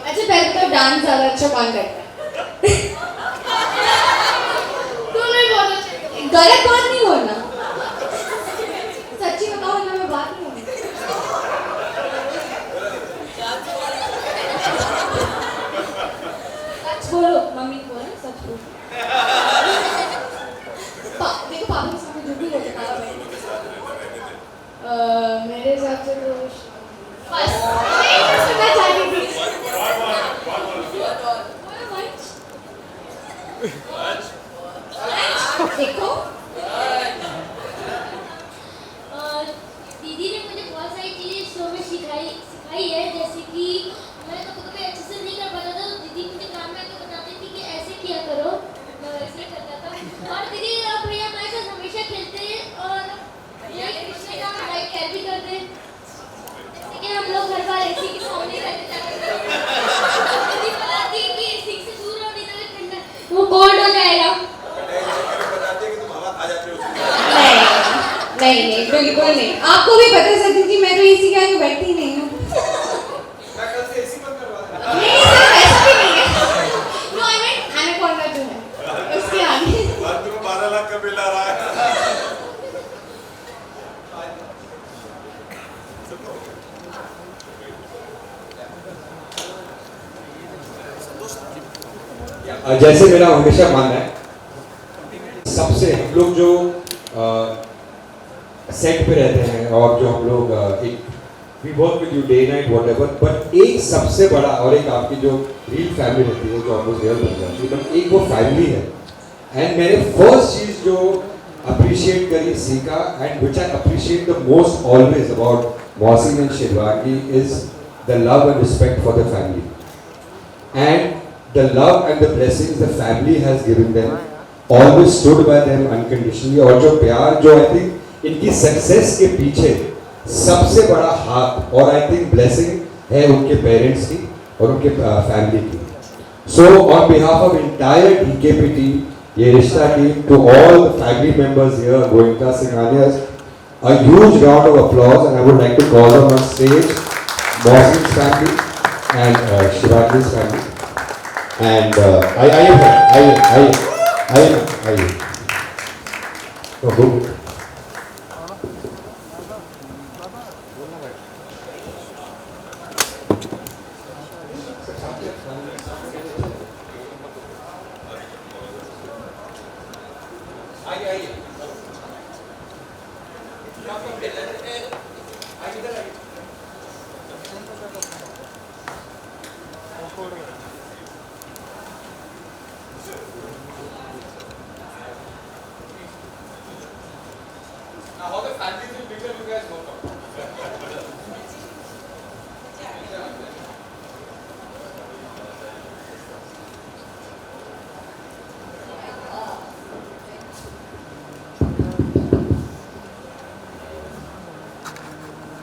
Speaker 9: अच्छा पहले तो डांस ज़्यादा अच्छा कौन करता है?
Speaker 20: दोनों बहुत अच्छे।
Speaker 9: गलत बात नहीं बोलना, सच्ची बताओ ना, मैं बात नहीं बोलूँ। सच बोलो, मम्मी को बोलो सच बोलो। देखो पापा के सामने जो भी हो सकता है।
Speaker 20: मेरे हिसाब से तो
Speaker 9: बस सुनना चाहती थी। देखो
Speaker 20: दीदी ने मुझे बहुत सारी चीज़ें शो में सिखाई है, जैसे कि मैं कभी अच्छे से नहीं कर पाता था, तो दीदी मुझे काम में आके बताती थी कि ऐसे किया करो, मैं वैसे करता था। और दीदी और भैया हमारे साथ हमेशा खेलते हैं और कृष्ण का हमारी केयर भी करते हैं। जैसे कि हम लोग हर बार एसी के सामने रहते थे, दीदी बताती है कि एसी से दूर रहो, नहीं तो ठंडा वो कोल्ड हो जाएगा।
Speaker 9: नहीं बिल्कुल नहीं, आपको भी पता है सचिन जी, मैं तो एसी के आगे बैठती ही नहीं हूँ।
Speaker 19: मैं कल से एसी बंद करवा रहा हूँ।
Speaker 9: नहीं सर, ऐसा भी नहीं है। नो आई मीन एनाकोंडा जो है उसके आगे।
Speaker 8: और तुम 12 लाख का बिल आ रहा है।
Speaker 1: जैसे मेरा हमेशा मानना है, सबसे हम लोग जो सेट पे रहते हैं और जो हम लोग एक we work with you day night whatever, but एक सबसे बड़ा और एक आपकी जो रियल फैमिली होती है जो ऑलमोस्ट रियल बन जाती है, बट एक वो फैमिली है। एंड मैंने फर्स्ट चीज जो अप्रिशिएट करी, सीखा, and which I appreciate the most always about Mohsin and Shirvani is the love and respect for the family and the love and the blessings the family has given them, always stood by them unconditionally। और जो प्यार जो I think इनकी success के पीछे सबसे बड़ा हाथ और I think blessing है उनके पेरेंट्स की और उनके फैमिली की। So on behalf of entire DKP team, ये रिश्ता team, to all the family members here, Goenka Singhanias, a huge round of applause, and I would like to call them on stage, Mohsin's family and Shivani's family।
Speaker 18: And आइए good.
Speaker 7: How the families will become, you guys don't know.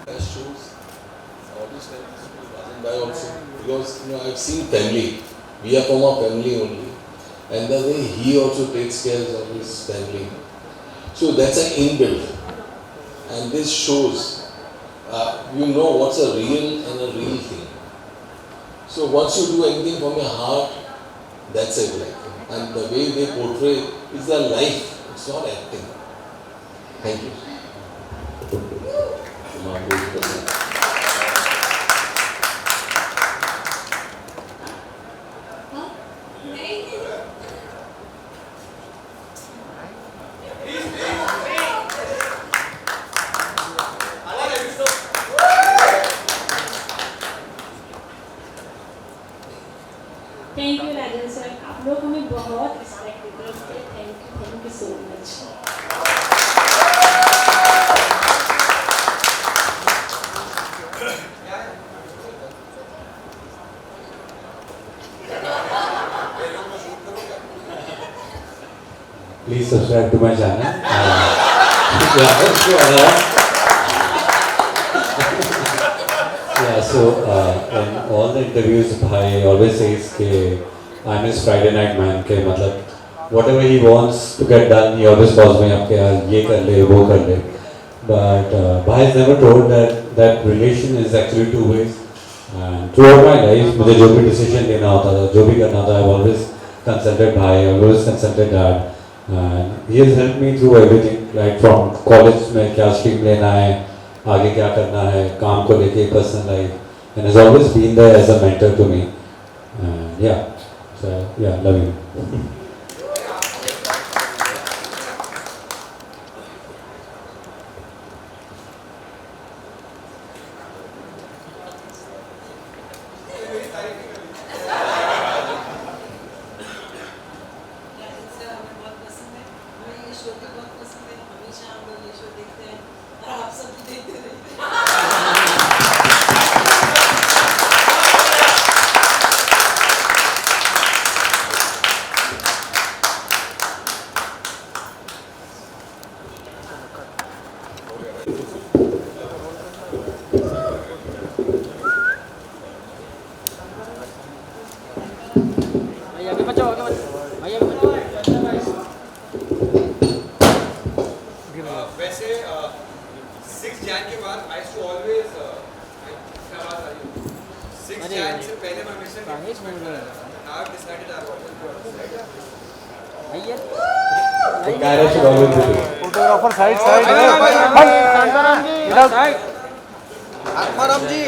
Speaker 21: Best shows, all these times, passing by also, because I've seen family. We are from a family only, and the way he also takes care of his family. So that's an inbuilt, and this shows, you know what's a real and a real thing. So once you do anything from your heart, that's it. Like, and the way they portray is their life. It's not acting. Thank you.
Speaker 11: Thank you Rajan sir, आप लोग हमें बहुत respect देते हैं। Thank you so much.
Speaker 22: Please subscribe to my channel. Yeah, so in all the interviews, Bhai always says that I'm his Friday night man. के मतलब whatever he wants to get done, he always calls me up कि ये कर ले, वो कर ले. But Bhai has never told that relation is actually two ways. And throughout my life, मुझे जो भी decision लेना होता था, जो भी करना था, I've always consulted Bhai, I've always consulted Dad. And he has helped me through everything, right from college में क्या stream लेना है, आगे क्या करना है, काम को लेके personal life, and has always been there as a mentor to me. And yeah, so yeah, love you.
Speaker 7: वैसे 6 जैन के बाद I used to always क्या बात आ रही है 6 जैन से पहले मैं हमेशा Now I've decided I want to
Speaker 22: Kaira should always be there.
Speaker 7: Photographer side
Speaker 3: Shantaram ji